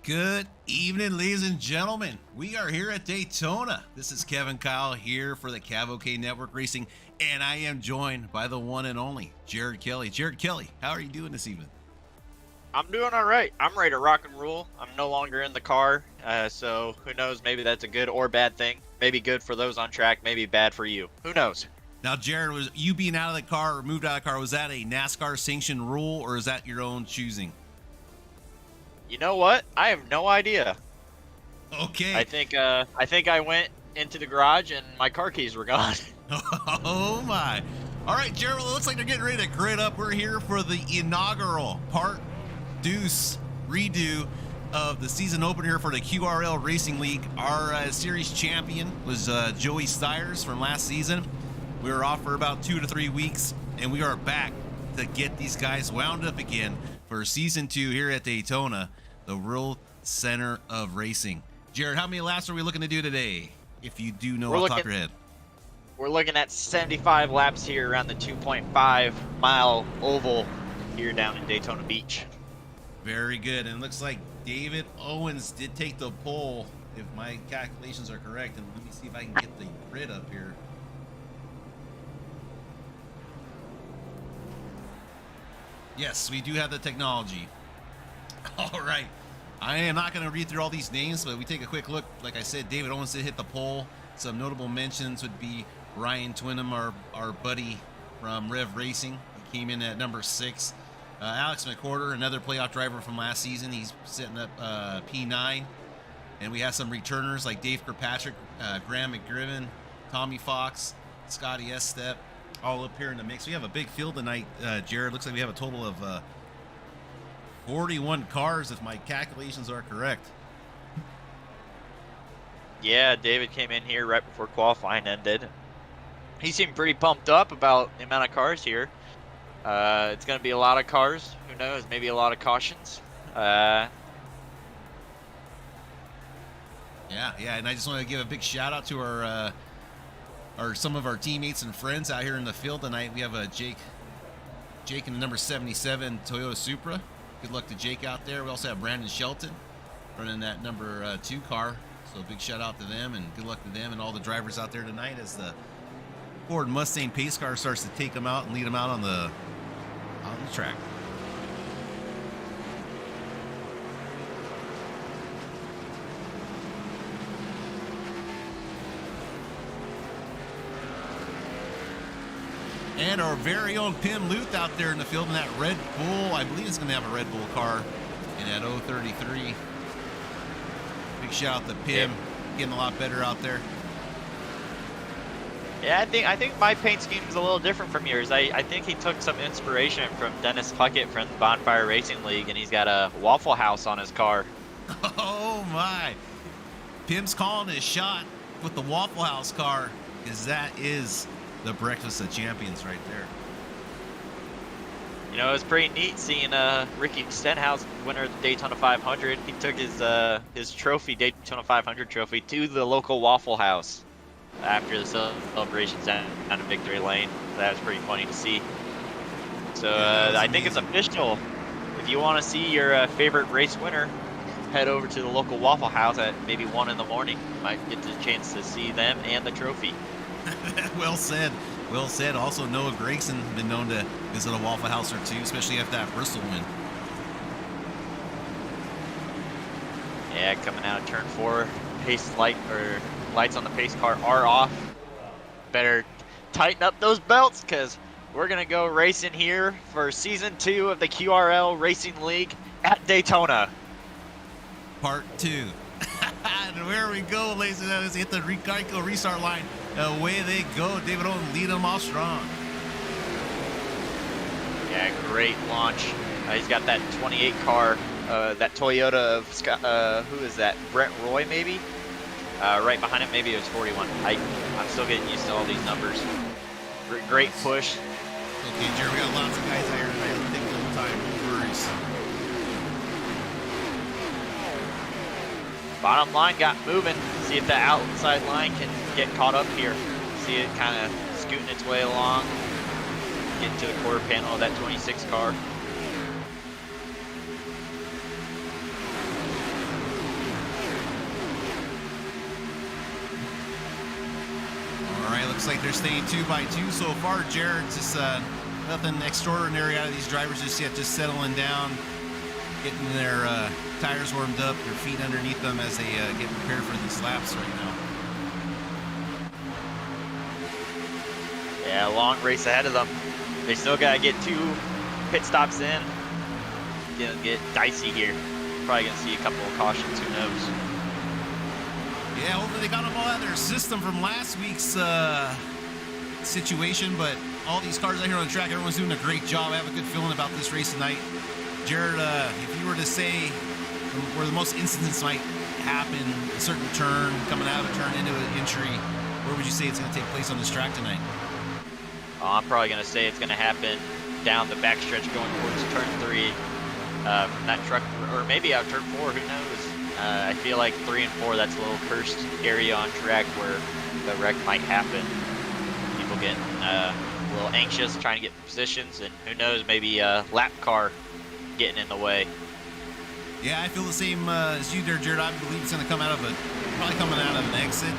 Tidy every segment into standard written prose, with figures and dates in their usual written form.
Good evening, ladies and gentlemen. We are here at Daytona. This is Kevin Kyle here for the CAVOK Network Racing, and I am joined by the one and only Jared Kelly. Jared Kelly, how are you doing this evening? I'm doing all right. I'm ready to rock and roll. I'm no longer in the car, so who knows? Maybe that's a good or bad thing. Maybe good for those on track, maybe bad for you. Who knows? Now, Jared, was you being out of the car or moved out of the car, was that a NASCAR sanctioned rule or is that your own choosing? You know what? I have no idea. Okay. I think I went into the garage and my car keys were gone. Oh my. All right, Jared, well, it looks like they're getting ready to grid up. We're here for the inaugural deuce redo of the season opener here for the QRL Racing League. Our series champion was Joey Stires from last season. We were off for about 2 to 3 weeks, and we are back to get these guys wound up again for season 2 here at Daytona, the World Center of Racing. Jared, how many laps are we looking to do today, if you do know off the top of your head? We're looking at 75 laps here around the 2.5 mile oval here down in Daytona Beach. Very good. And it looks like David Owens did take the pole, if my calculations are correct. And let me see if I can get the grid up here. Yes, we do have the technology. All right. I am not going to read through all these names, but we take a quick look. Like I said, David Owens did hit the pole. Some notable mentions would be Ryan Twinham, our buddy from Rev Racing. He came in at number 6. Alex McWhorter, another playoff driver from last season. He's setting up P9. And we have some returners like Dave Kirkpatrick, Graham McGriven, Tommy Fox, Scotty Estep, all up here in the mix. We have a big field tonight, Jared. Looks like we have a total of 41 cars, if my calculations are correct. Yeah, David came in here right before qualifying ended. He seemed pretty pumped up about the amount of cars here. It's going to be a lot of cars. Who knows? Maybe a lot of cautions. Yeah, and I just want to give a big shout out to some of our teammates and friends out here in the field tonight. We have Jake in the number 77 Toyota Supra. Good luck to Jake out there. We also have Brandon Shelton running that number 2 car. So big shout out to them and good luck to them and all the drivers out there tonight as the Ford Mustang pace car starts to take them out and lead them out on the track. And our very own Pim Luth out there in the field in that Red Bull. I believe it's going to have a Red Bull car in that 033. Big shout out to Pim, getting a lot better out there. Yeah, I think my paint scheme is a little different from yours. I think he took some inspiration from Dennis Puckett from the Bonfire Racing League, and he's got a Waffle House on his car. Oh my! Pim's calling his shot with the Waffle House car, because that is the Breakfast of Champions right there. You know, it was pretty neat seeing Ricky Stenhouse, winner of the Daytona 500. He took his trophy, Daytona 500 trophy, to the local Waffle House after the celebrations down in Victory Lane. That was pretty funny to see. So I think it's official. If you want to see your favorite race winner, head over to the local Waffle House at maybe 1 in the morning. You might get the chance to see them and the trophy. Well said. Well said. Also, Noah Gregson been known to visit a Waffle House or two, especially after that Bristol win. Yeah, coming out of turn 4, lights on the pace car are off. Better tighten up those belts because we're gonna go racing here for season 2 of the QRL Racing League at Daytona. Part 2. And where we go, ladies and gentlemen, hit the Geico restart line. Away they go. David Owen lead them off strong. Yeah, great launch. He's got that 28 car, that Toyota of Scott, who is that? Brent Roy, maybe? Right behind him, maybe it was 41. I'm still getting used to all these numbers. Great push. Okay, Jerry, we got lots of guys out here tonight. Let's take a little time. No worries. Bottom line got moving. See if the outside line can get caught up here. See it kind of scooting its way along. Get to the quarter panel of that 26 car. Looks like they're staying 2 by 2 so far. Jared, just nothing extraordinary out of these drivers just yet, just settling down, getting their tires warmed up, their feet underneath them as they get prepared for these laps right now. Yeah, long race ahead of them. They still gotta get 2 pit stops in. Gonna get dicey here. Probably gonna see a couple of cautions, who knows. Yeah, hopefully they got them all out of their system from last week's situation, but all these cars out here on the track, everyone's doing a great job. I have a good feeling about this race tonight. Jared, if you were to say where the most incidents might happen, a certain turn, coming out of a turn into an entry, where would you say it's going to take place on this track tonight? I'm probably going to say it's going to happen down the backstretch going towards turn 3 from that truck, or maybe out turn 4, who knows. I feel like 3 and 4, that's a little cursed area on track where the wreck might happen. People getting a little anxious, trying to get positions, and who knows, maybe a lap car getting in the way. Yeah, I feel the same as you there, Jared. I believe it's going to come out of probably coming out of an exit.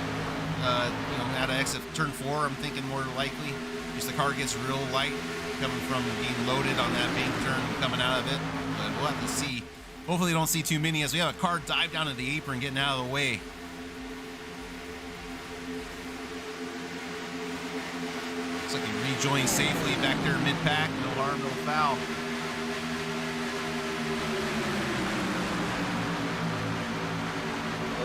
Out of exit turn 4, I'm thinking more likely. Just the car gets real light coming from being loaded on that main turn, coming out of it. But we'll have to see. Hopefully don't see too many as we have a car dive down to the apron getting out of the way. Looks like he rejoined safely back there mid-pack. No harm, no foul.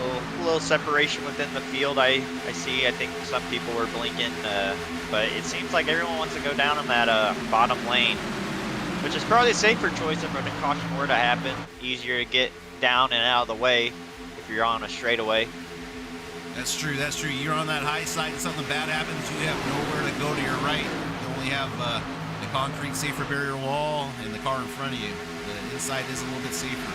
A little separation within the field. I see. I think some people were blinking, but it seems like everyone wants to go down in that bottom lane, which is probably a safer choice if a caution were to happen. Easier to get down and out of the way if you're on a straightaway. That's true. That's true. You're on that high side and something bad happens, you have nowhere to go to your right. You only have the concrete safer barrier wall and the car in front of you. The inside is a little bit safer.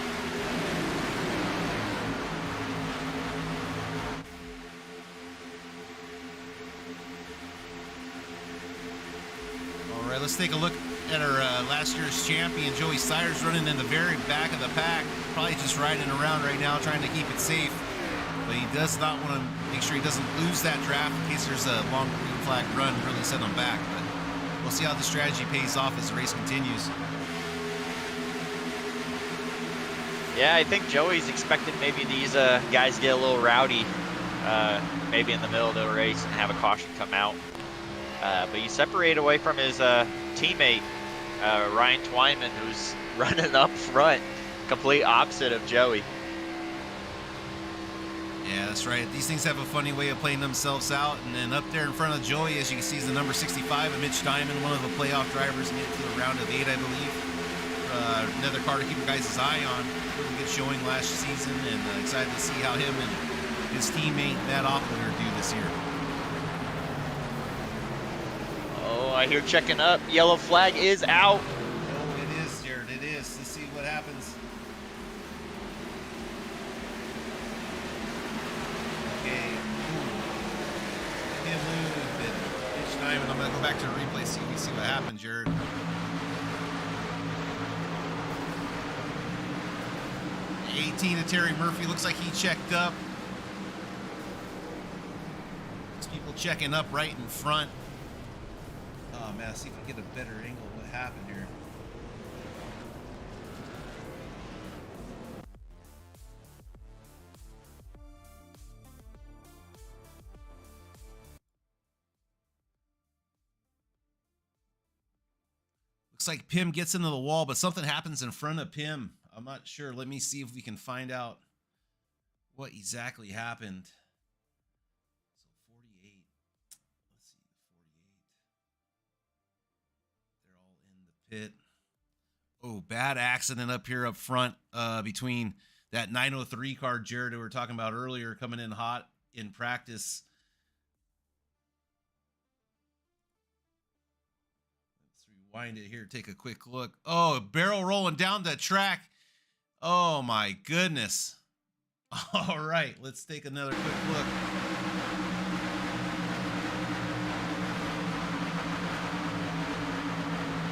All right, let's take a look at our last year's champion, Joey Sires, running in the very back of the pack. Probably just riding around right now, trying to keep it safe. But he does not want to make sure he doesn't lose that draft in case there's a long green flag run, really set him back. But we'll see how the strategy pays off as the race continues. Yeah, I think Joey's expecting maybe these guys get a little rowdy, maybe in the middle of the race and have a caution come out. But you separate away from his teammate, Ryan Twyman, who's running up front, complete opposite of Joey. Yeah, that's right. These things have a funny way of playing themselves out. And then up there in front of Joey, as you can see, is the number 65, Mitch Diamond, one of the playoff drivers, made it to the round of 8, I believe. Another car to keep your guys' eye on. Really good showing last season, and excited to see how him and his teammate Matt Oppeler do this year. Oh, I hear checking up. Yellow flag is out. Oh, it is, Jared. It is. Let's see what happens. Okay. Can't lose it. Each time, and I'm going to go back to the replay, see what happens, Jared. 18 to Terry Murphy. Looks like he checked up. There's people checking up right in front. Oh man, let's see if we can get a better angle of what happened here. Looks like Pim gets into the wall, but something happens in front of Pim. I'm not sure. Let me see if we can find out what exactly happened. So 48. Let's see, 48. They're all in the pit. Oh, bad accident up here up front between that 903 car, Jared, who we were talking about earlier, coming in hot in practice. Let's rewind it here, take a quick look. Oh, barrel rolling down the track. Oh my goodness. All right, let's take another quick look.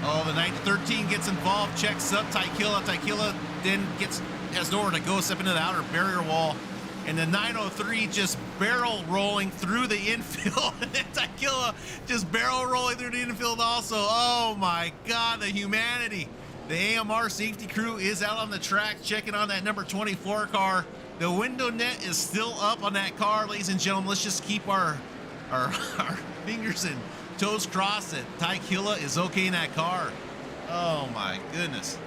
Oh, the 913 gets involved, checks up Tykilla. Tykilla then has nowhere to go, step into the outer barrier wall. and the 903 just barrel rolling through the infield. Taikila just barrel rolling through the infield also. Oh my God, the humanity. The AMR safety crew is out on the track checking on that number 24 car. The window net is still up on that car, ladies and gentlemen. Let's just keep our fingers and toes crossed that Taikila is okay in that car. Oh my goodness.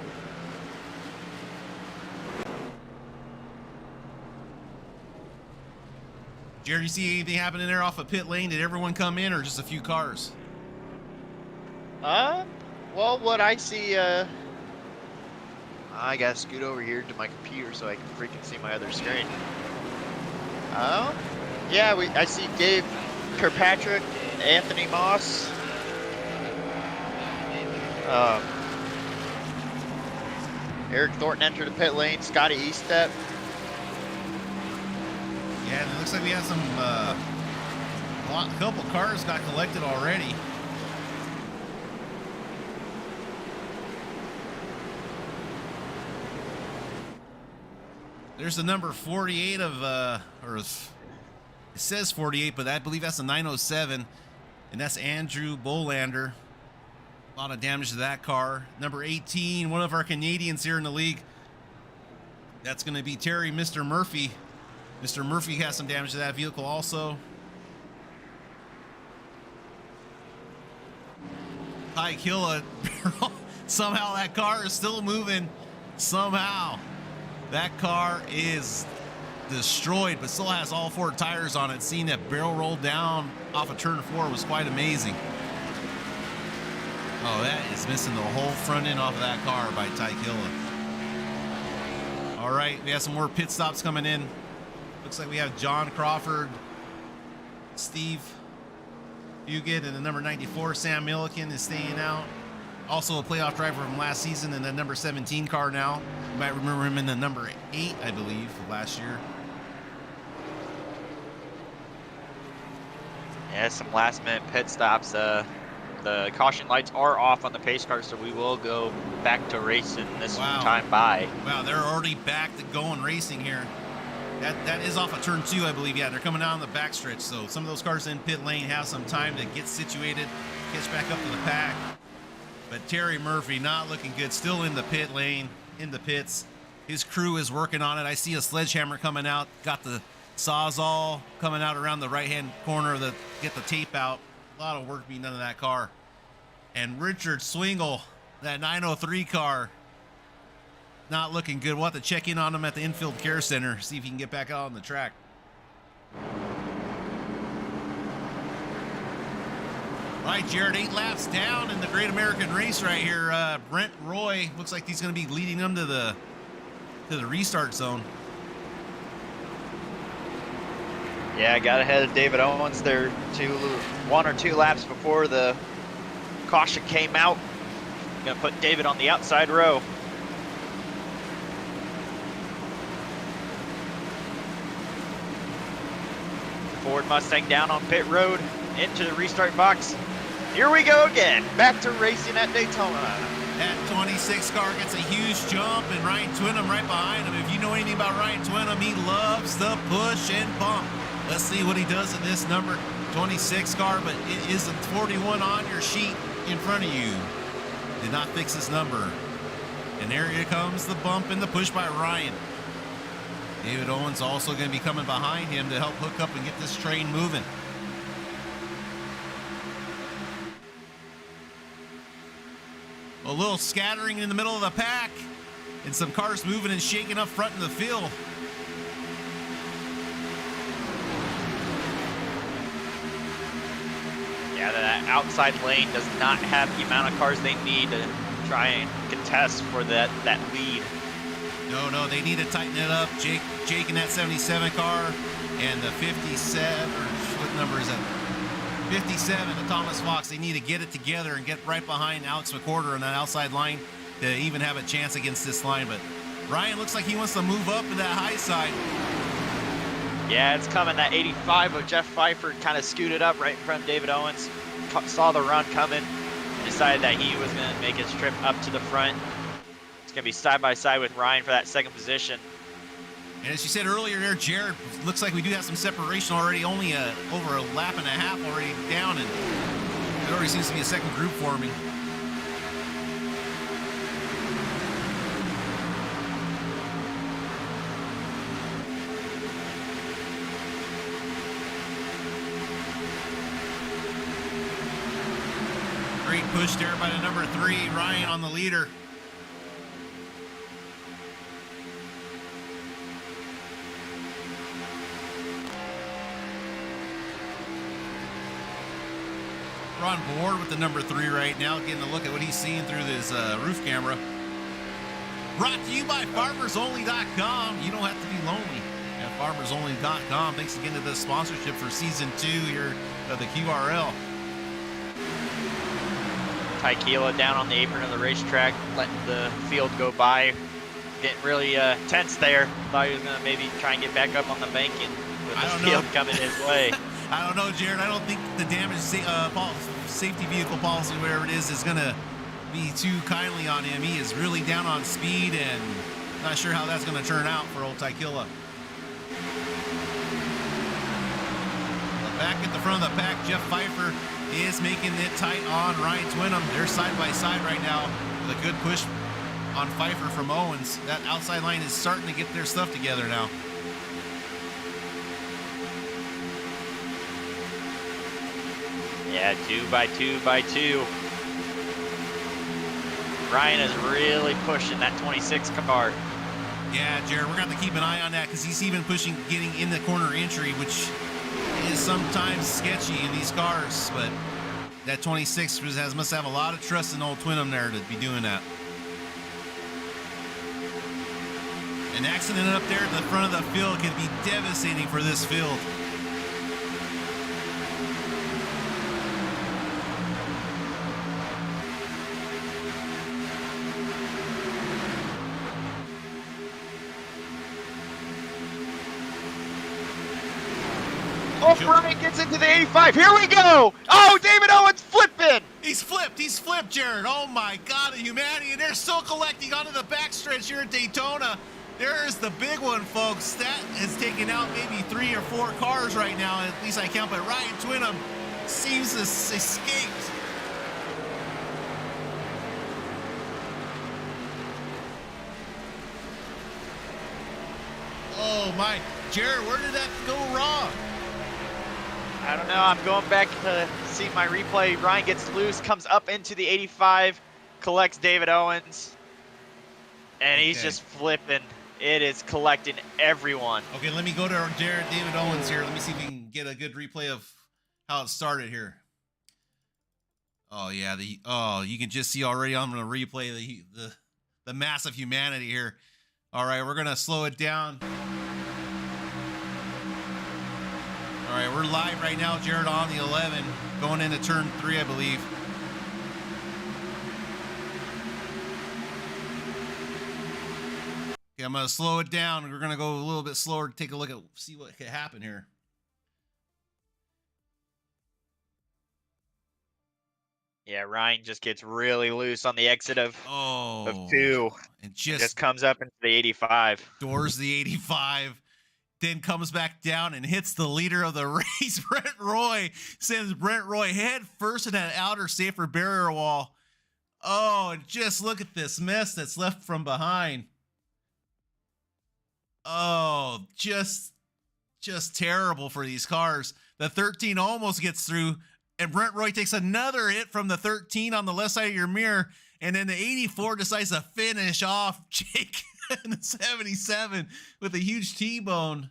Jared, you see anything happening there off of pit lane? Did everyone come in or just a few cars? Well, what I see, I gotta scoot over here to my computer so I can freaking see my other screen. Yeah, I see Dave Kirkpatrick, Anthony Moss, Eric Thornton entered the pit lane, Scotty Eastep. Yeah, and it looks like we have some, a couple cars got collected already. There's the number 48 of, or it says 48, but I believe that's a 907, and that's Andrew Bolander. A lot of damage to that car. Number 18, one of our Canadians here in the league. That's going to be Terry Mr. Murphy. Mr. Murphy has some damage to that vehicle also. Taikila, somehow that car is still moving. Somehow that car is destroyed, but still has all 4 tires on it. Seeing that barrel roll down off of turn 4 was quite amazing. Oh, that is missing the whole front end off of that car by Taikila. All right, we have some more pit stops coming in. Looks like we have John Crawford, Steve Fugit, and the number 94, Sam Milliken, is staying out. Also a playoff driver from last season in the number 17 car now. You might remember him in the number 8, I believe, last year. Yeah, some last minute pit stops. The caution lights are off on the pace car, so we will go back to racing this time by. Wow, they're already back to going racing here. That is off of turn 2, I believe. Yeah, they're coming out on the backstretch, so some of those cars in pit lane have some time to get situated, catch back up to the pack. But Terry Murphy not looking good, still in the pit lane, in the pits. His crew is working on it. I see a sledgehammer coming out, got the Sawzall coming out around the right-hand corner to get the tape out. A lot of work being done in that car. And Richard Swingle, that 903 car, not looking good. We'll have to check in on him at the infield care center, see if he can get back out on the track. All right, Jared, 8 laps down in the Great American Race right here. Brent Roy looks like he's going to be leading them to the restart zone. Yeah, I got ahead of David Owens there 1 or 2 laps before the caution came out. Gonna put David on the outside row. Ford Mustang down on pit road into the restart box. Here we go again, back to racing at Daytona. That 26 car gets a huge jump, and Ryan Twinham right behind him. If you know anything about Ryan Twinham, he loves to push and pump. Let's see what he does in this number 26 car, but it is a 41 on your sheet in front of you. Did not fix his number. And there here comes the bump and the push by Ryan. David Owens also going to be coming behind him to help hook up and get this train moving. A little scattering in the middle of the pack, and some cars moving and shaking up front in the field. Yeah, that outside lane does not have the amount of cars they need to try and contest for that lead. No, they need to tighten it up. Jake in that 77 car and the 57, or what number is that? 57, the Thomas Fox. They need to get it together and get right behind Alex McCorder on that outside line to even have a chance against this line. But Ryan looks like he wants to move up to that high side. Yeah, it's coming. That 85 of Jeff Pfeiffer kind of scooted up right in front of David Owens. Saw the run coming, decided that he was going to make his trip up to the front. It's going to be side by side with Ryan for that second position. And as you said earlier there, Jared, looks like we do have some separation already, only over a lap and a half already down, and there already seems to be a second group forming. Great push there by the number 3, Ryan on the leader. We're on board with the number 3 right now, getting a look at what he's seeing through this roof camera. Brought to you by FarmersOnly.com. You don't have to be lonely at FarmersOnly.com. Thanks again to the sponsorship for Season 2 here of the QRL. Tequila down on the apron of the racetrack, letting the field go by. Getting really tense there. Thought he was going to maybe try and get back up on the banking with the field coming his way. I don't know, Jared. I don't think the damage safety vehicle policy, whatever it is going to be too kindly on him. He is really down on speed, and not sure how that's going to turn out for old Tequila. Back at the front of the pack, Jeff Pfeiffer is making it tight on Ryan Twinham. They're side by side right now with a good push on Pfeiffer from Owens. That outside line is starting to get their stuff together now. Yeah, 2 by 2 by 2. Ryan is really pushing that 26 car. Yeah, Jared, we're going to have to keep an eye on that because he's even pushing, getting in the corner entry, which is sometimes sketchy in these cars. But that 26 must have a lot of trust in old Twinham there to be doing that. An accident up there at the front of the field can be devastating for this field. Oh, Brian gets into the 85. Here we go. Oh, David Owens flipping. He's flipped, Jared. Oh my God, the humanity. And they're still collecting onto the backstretch here at Daytona. There's the big one, folks. That has taken out maybe 3 or 4 cars right now. At least I count, but Ryan Twinham seems to have escaped. Oh my, Jared, where did that go wrong? I don't know. I'm going back to see my replay. Ryan gets loose, comes up into the 85, collects David Owens, and he's just flipping. It is collecting everyone. Okay, let me go to David Owens here. Let me see if we can get a good replay of how it started here. Oh yeah, you can just see already. I'm going to replay the massive humanity here. All right, we're going to slow it down. All right, we're live right now, Jared, on the 11, going into turn 3, I believe. Okay, I'm going to slow it down. We're going to go a little bit slower to take a look at, see what could happen here. Yeah, Ryan just gets really loose on the exit of 2. And just comes up into the 85. Doors the 85. Then comes back down and hits the leader of the race, Brent Roy. Sends Brent Roy head first in that outer safer barrier wall. Oh, and just look at this mess that's left from behind. Oh, just terrible for these cars. The 13 almost gets through, and Brent Roy takes another hit from the 13 on the left side of your mirror, and then the 84 decides to finish off Jake in the 77 with a huge T-bone.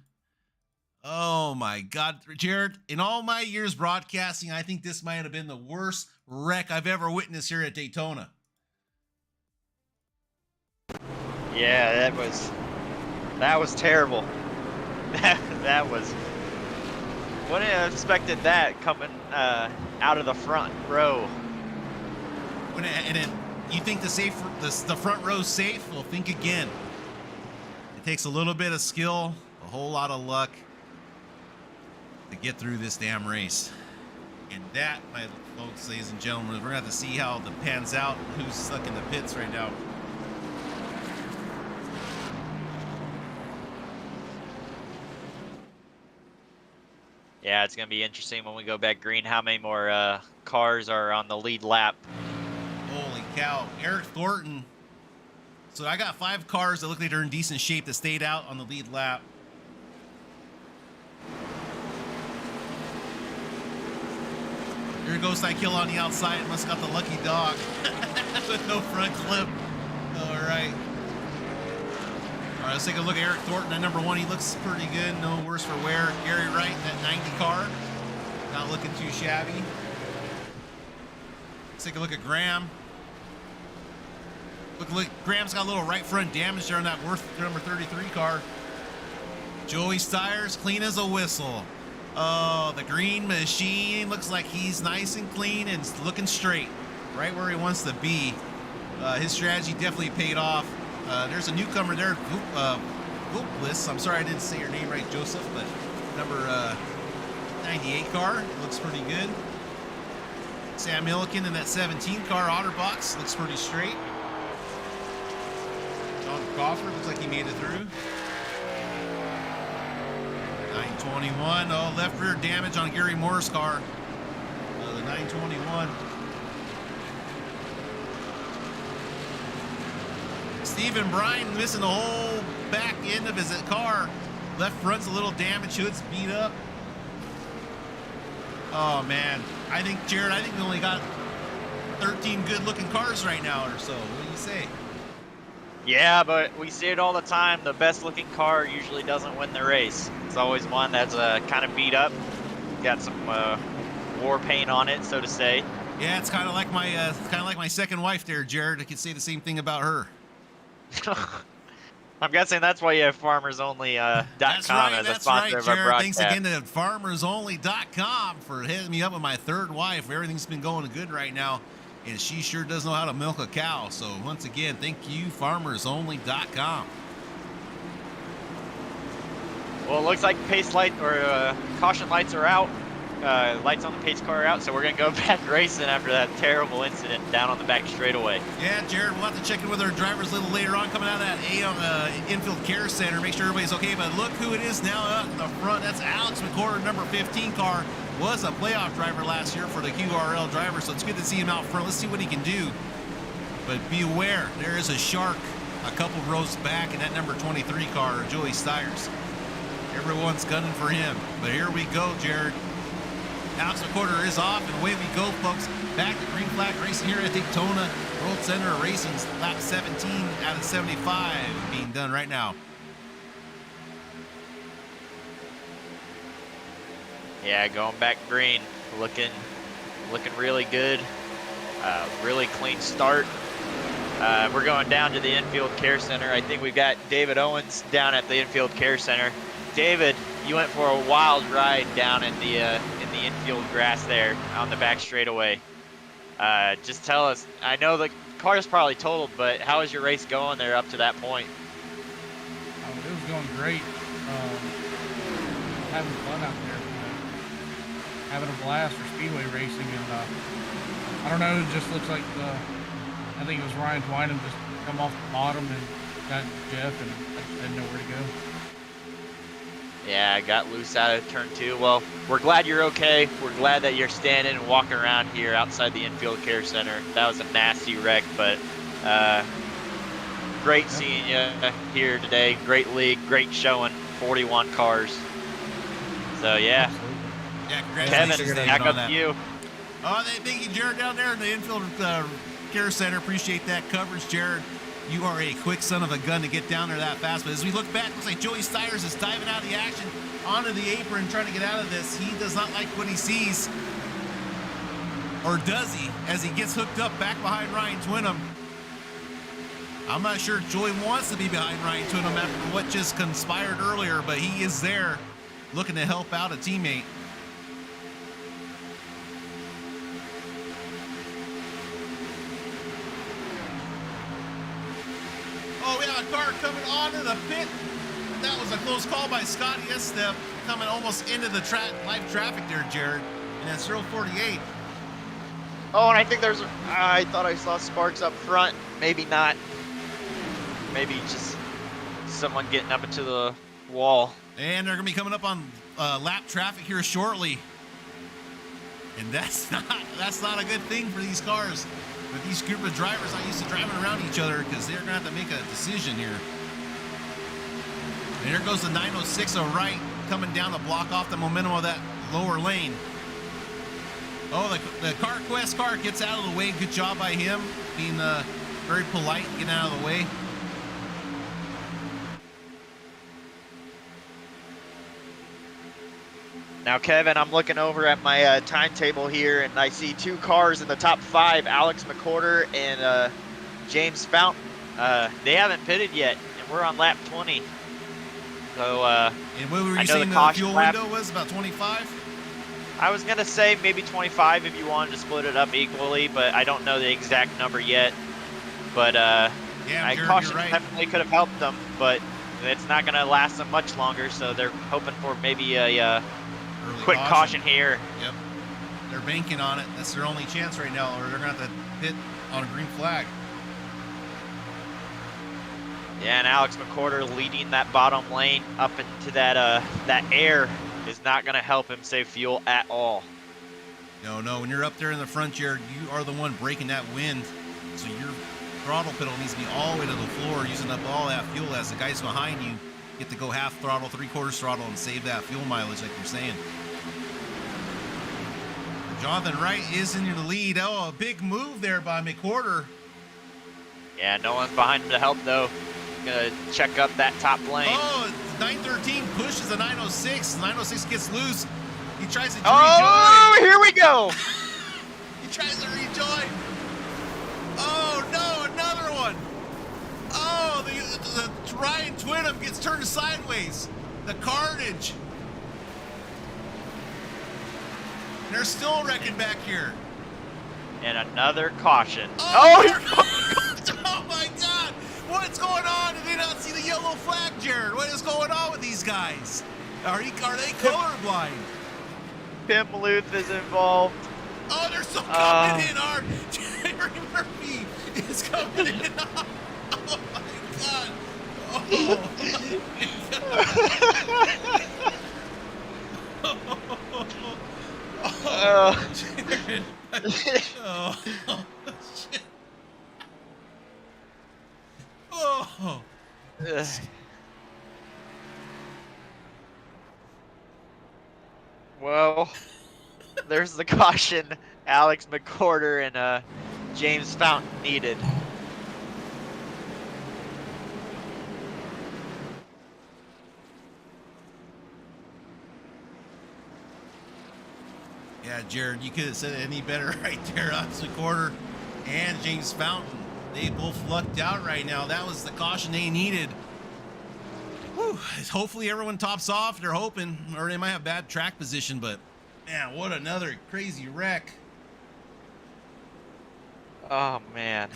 Oh my God, Jared, in all my years broadcasting, I think this might have been the worst wreck I've ever witnessed here at Daytona. Yeah, that was terrible. That was, wouldn't have expected that coming out of the front row. You think the front row's safe? Well, think again. It takes a little bit of skill, a whole lot of luck to get through this damn race. And that, my folks, ladies and gentlemen, we're gonna have to see how it pans out, who's stuck in the pits right now. Yeah, it's going to be interesting when we go back green how many more cars are on the lead lap. Holy cow. Eric Thornton. So I got 5 cars that look like they're in decent shape that stayed out on the lead lap. Here goes that kill on the outside. Must have got the lucky dog with no front clip. All right. All right, let's take a look at Eric Thornton at number 1. He looks pretty good. No worse for wear. Gary Wright in that 90 car. Not looking too shabby. Let's take a look at Graham. Look, Graham's got a little right front damage there on that Worth number 33 car. Joey Steyer's clean as a whistle. Oh, the green machine looks like he's nice and clean and looking straight, right where he wants to be. His strategy definitely paid off. There's a newcomer there, Bliss. I'm sorry I didn't say your name right, Joseph, but number 98 car looks pretty good. Sam Milliken in that 17 car Otterbox looks pretty straight. John Crawford looks like he made it through. 921. Oh, left rear damage on Gary Moore's car. The 921. Stephen Bryan missing the whole back end of his car. Left front's a little damaged. Hood's beat up. Oh, man. I think, Jared, we only got 13 good-looking cars right now or so. What do you say? Yeah, but we see it all the time. The best-looking car usually doesn't win the race. It's always one that's kind of beat up, got some war paint on it, so to say. Yeah, it's kind of like my second wife there, Jared. I could say the same thing about her. I'm guessing that's why you have FarmersOnly.com as a sponsor of our Jared. broadcast. Thanks again to FarmersOnly.com for hitting me up with my third wife. Everything's been going good right now, and she sure does know how to milk a cow. So once again, thank you, FarmersOnly.com. Well, it looks like pace light or caution lights are out. Lights on the pace car are out, so we're going to go back racing after that terrible incident down on the back straightaway. Yeah, Jared, we'll have to check in with our drivers a little later on coming out of that infield care center, make sure everybody's okay. But look who it is now up in the front. That's Alex McCord, number 15 car. Was a playoff driver last year for the QRL driver, so it's good to see him out front. Let's see what he can do. But beware, there is a shark a couple rows back in that number 23 car, Joey Steyer's. Everyone's gunning for him. But here we go, Jared. Alex McCorder is off, and away we go, folks. Back to green flag racing here at Daytona World Center Racing's lap 17 out of 75 being done right now. Yeah, going back green, looking really good. Really clean start. We're going down to the infield care center. I think we've got David Owens down at the infield care center. David, you went for a wild ride down in the infield grass there on the back straightaway. Just tell us. I know the car's probably totaled, but how is your race going there up to that point? It was going great. Having fun out there, having a blast for speedway racing, and I don't know. It just looks like I think it was Ryan Twynham just come off the bottom and got Jeff, and I just didn't know where to go. Yeah, got loose out of turn 2. Well, we're glad you're okay. We're glad that you're standing and walking around here outside the infield care center. That was a nasty wreck, but great seeing you here today. Great league, great showing. 41 cars. So yeah. Yeah, congratulations. Kevin, back up to you. Oh, thank you, Jared, down there in the infield care center. Appreciate that coverage, Jared. You are a quick son of a gun to get down there that fast. But as we look back, looks like Joey Steyer's is diving out of the action onto the apron, trying to get out of this. He does not like what he sees. Or does he? As he gets hooked up back behind Ryan Twynham. I'm not sure Joey wants to be behind Ryan Twynham after what just conspired earlier, but he is there looking to help out a teammate. Oh, we have a car coming onto the pit. That was a close call by Scotty Estep, coming almost into the live traffic there, Jared. And that's 048. Oh, and I think I thought I saw sparks up front. Maybe not. Maybe just someone getting up into the wall. And they're going to be coming up on lap traffic here shortly. And that's not a good thing for these cars. But these group of drivers not used to driving around each other because they're going to have to make a decision here. And here goes the 906 right coming down to block off the momentum of that lower lane. Oh, the CarQuest car gets out of the way. Good job by him being very polite, getting out of the way. Now, Kevin, I'm looking over at my timetable here, and I see 2 cars in the top 5, Alex McCorder and James Fountain. They haven't pitted yet, and we're on lap 20. So, and what were you saying the fuel window was? About 25? I was going to say maybe 25 if you wanted to split it up equally, but I don't know the exact number yet. But caution right. Definitely could have helped them, but it's not going to last them much longer, so they're hoping for maybe a quick caution here. Yep. They're banking on it. That's their only chance right now, or they're going to have to hit on a green flag. Yeah, and Alex McCorder leading that bottom lane up into that air is not going to help him save fuel at all. No. When you're up there in the front, Jared, you are the one breaking that wind. So your throttle pedal needs to be all the way to the floor, using up all that fuel as the guys behind you get to go half throttle, 3/4 throttle, and save that fuel mileage like you're saying. Jonathan Wright is in the lead. Oh, a big move there by McCorder. Yeah, no one's behind him to help, though. Gonna check up that top lane. Oh, 913 pushes the 906. 906 gets loose. He tries to rejoin. Oh, here we go. He tries to rejoin. Oh, no, another one. Oh, the Ryan Twinham gets turned sideways. The carnage. They're still wrecking back here. And another caution. Oh my God. What's going on? Did they not see the yellow flag, Jared? What is going on with these guys? Are they colorblind? Pim Luth is involved. Oh, they're still coming in hard. Jerry Murphy is coming in hard. Oh my God. Oh my God. Jared. Oh, shit. Oh. Well, there's the caution Alex McCorder and James Fountain needed. Yeah, Jared, you could have said it any better right there. Alex McCorder and James Fountain. They both lucked out right now. That was the caution they needed. Whew. Hopefully everyone tops off. They're hoping, or they might have bad track position, but man, what another crazy wreck. Oh, man.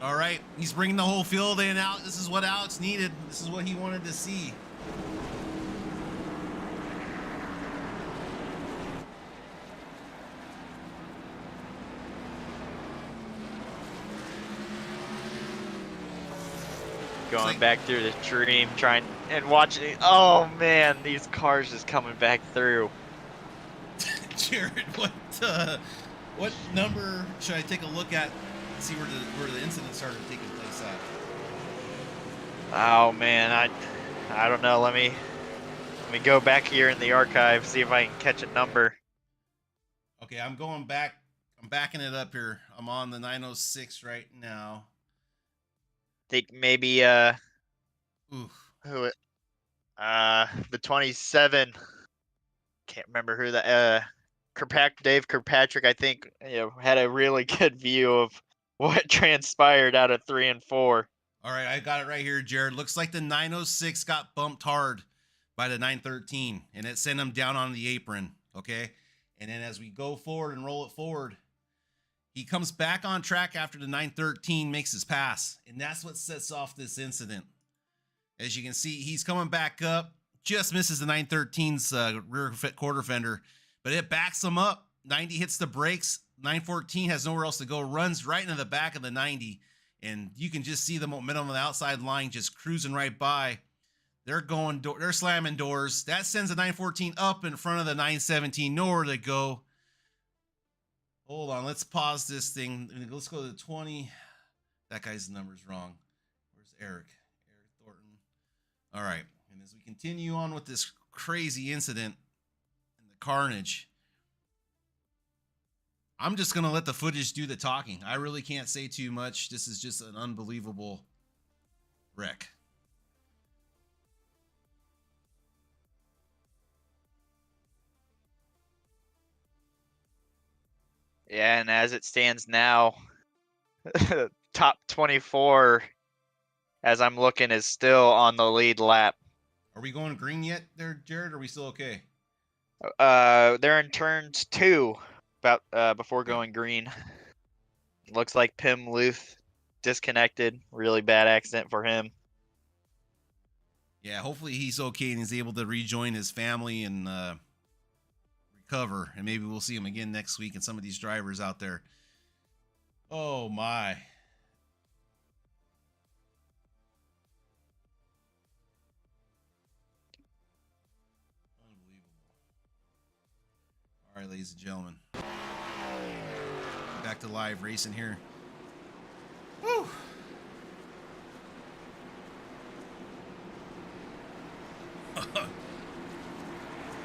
All right, he's bringing the whole field in out. This is what Alex needed. This is what he wanted to see. Going back through the stream, trying and watching. Oh man, these cars just coming back through. Jared, what number should I take a look at? See where the incident started taking place at. Oh man, I don't know. Let me go back here in the archive, see if I can catch a number. Okay, I'm going back. I'm backing it up here. I'm on the 906 right now. Think maybe the 27. Can't remember who the Dave Kirkpatrick, I think, had a really good view of what transpired out of 3 and 4. All right, I got it right here, Jared. Looks like the 906 got bumped hard by the 913, and it sent him down on the apron. Okay, and then as we go forward and roll it forward, he comes back on track after the 913 makes his pass, and that's what sets off this incident. As you can see, he's coming back up, just misses the 913's rear quarter fender, but it backs him up. 90 hits the brakes. 914 has nowhere else to go, runs right into the back of the 90, and you can just see the momentum on the outside line just cruising right by. They're going, they're slamming doors. That sends the 914 up in front of the 917. Nowhere to go. Hold on, let's pause this thing. Let's go to the 20. That guy's number's wrong. Where's Eric? Eric Thornton. All right, and as we continue on with this crazy incident and the carnage, I'm just going to let the footage do the talking. I really can't say too much. This is just an unbelievable wreck. Yeah, and as it stands now, top 24, as I'm looking, is still on the lead lap. Are we going green yet there, Jared? Are we still okay? They're in turns 2, about before going green. Looks like Pim Luth disconnected. Really bad accident for him. Yeah, hopefully he's okay and he's able to rejoin his family and recover. And maybe we'll see him again next week and some of these drivers out there. Oh, my. Unbelievable. All right, ladies and gentlemen. Back to live racing here. Woo!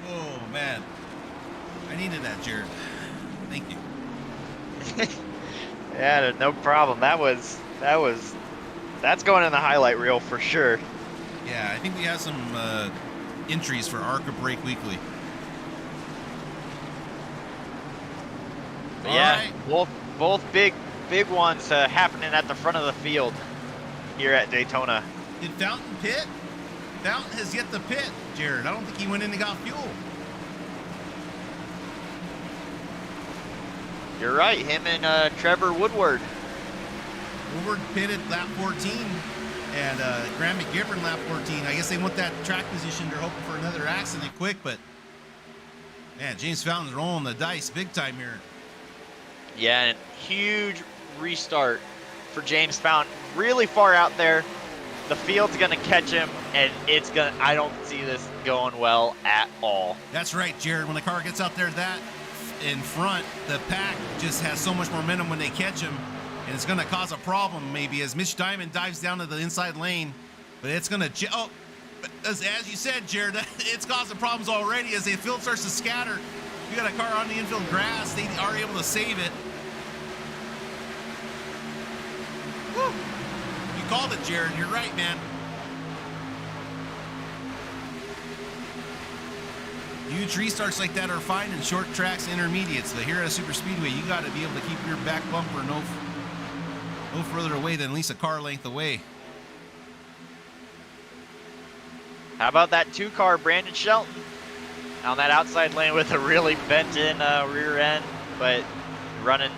Oh, man. I needed that, Jared. Thank you. Yeah, no problem. That's going in the highlight reel for sure. Yeah, I think we have some entries for ARCA Break Weekly. But yeah, right. both big ones happening at the front of the field here at Daytona. Did Fountain pit? Fountain has yet to pit, Jared. I don't think he went in and got fuel. You're right, him and Trevor Woodward. Woodward pitted lap 14, and Graham McGivern lap 14. I guess they want that track position. They're hoping for another accident quick, but man, James Fountain's rolling the dice big time here. Yeah, and huge restart for James Fountain. Really far out there. The field's gonna catch him, and I don't see this going well at all. That's right, Jared. When the car gets out there that in front, the pack just has so much momentum when they catch him, and it's gonna cause a problem maybe as Mitch Diamond dives down to the inside lane. But it's gonna, as you said, Jared, it's causing problems already as the field starts to scatter. You got a car on the infield grass, they are able to save it. Woo. You called it, Jared. You're right, man. Huge restarts like that are fine in short tracks and intermediates, but here at a super speedway, you got to be able to keep your back bumper no further away than at least a car length away. How about that 2-car Brandon Shelton on that outside lane with a really bent-in rear end, but running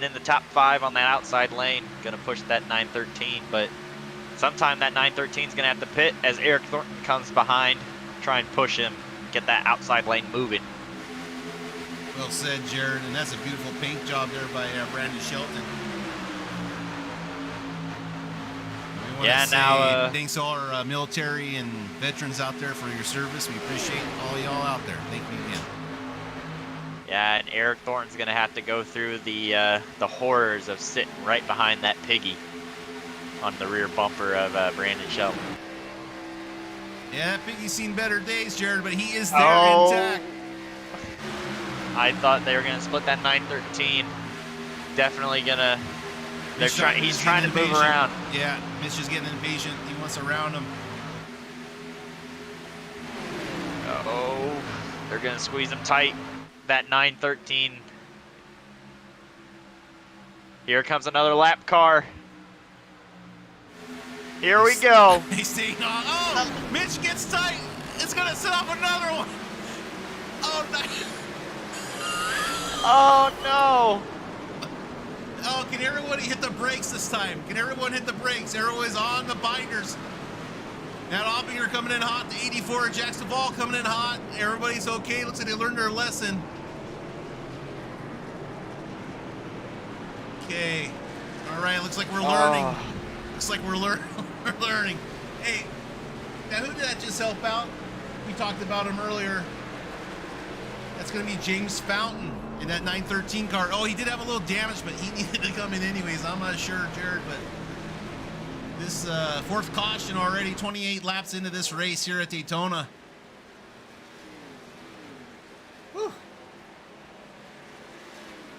in the top 5 on that outside lane. Gonna push that 913, but sometime that 913 is gonna have to pit as Eric Thornton comes behind, try and push him, get that outside lane moving. Well said, Jared, and that's a beautiful paint job there by Brandon Shelton. Yeah, now thanks to all our military and veterans out there for your service. We appreciate all y'all out there. Thank you again. Yeah, and Eric Thornton's gonna have to go through the horrors of sitting right behind that piggy on the rear bumper of Brandon Shelton. Yeah, Piggy's seen better days, Jared, but he is there intact. I thought they were gonna split that 913. Definitely gonna. He's trying to move around. Yeah, Mitch is getting impatient. He wants to round him. Oh, they're gonna squeeze him tight. That 913. Here comes another lap car. Here we go. He's staying on. Oh, Mitch gets tight. It's gonna set off another one. Oh, no. Oh no. Oh, can everybody hit the brakes this time? Can everyone hit the brakes? Arrow is on the binders. Matt Oppinger coming in hot. The 84 Jackson Ball coming in hot. Everybody's okay. Looks like they learned their lesson. Okay. All right. Looks like we're learning. Looks like we're learning. Hey, Now, who did that just help out? We talked about him earlier. That's going to be James Fountain in that 913 car. Oh, he did have a little damage, but he needed to come in anyways. I'm not sure, Jared, but this fourth caution already, 28 laps into this race here at Daytona. Whew.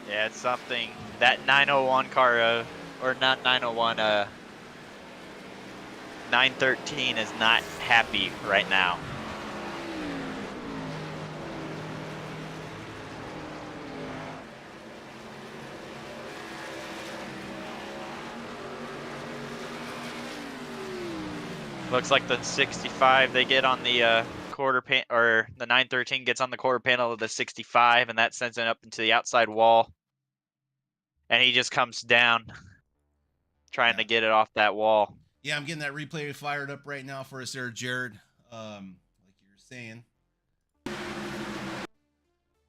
Yeah, it's something. That 901 car, or not 901, 913 is not happy right now. Looks like the 65 they get on the quarter pan, or the 913 gets on the quarter panel of the 65, and that sends it up into the outside wall. And he just comes down, trying to get it off that wall. Yeah, I'm getting that replay fired up right now for us there, Jared. Like you were saying.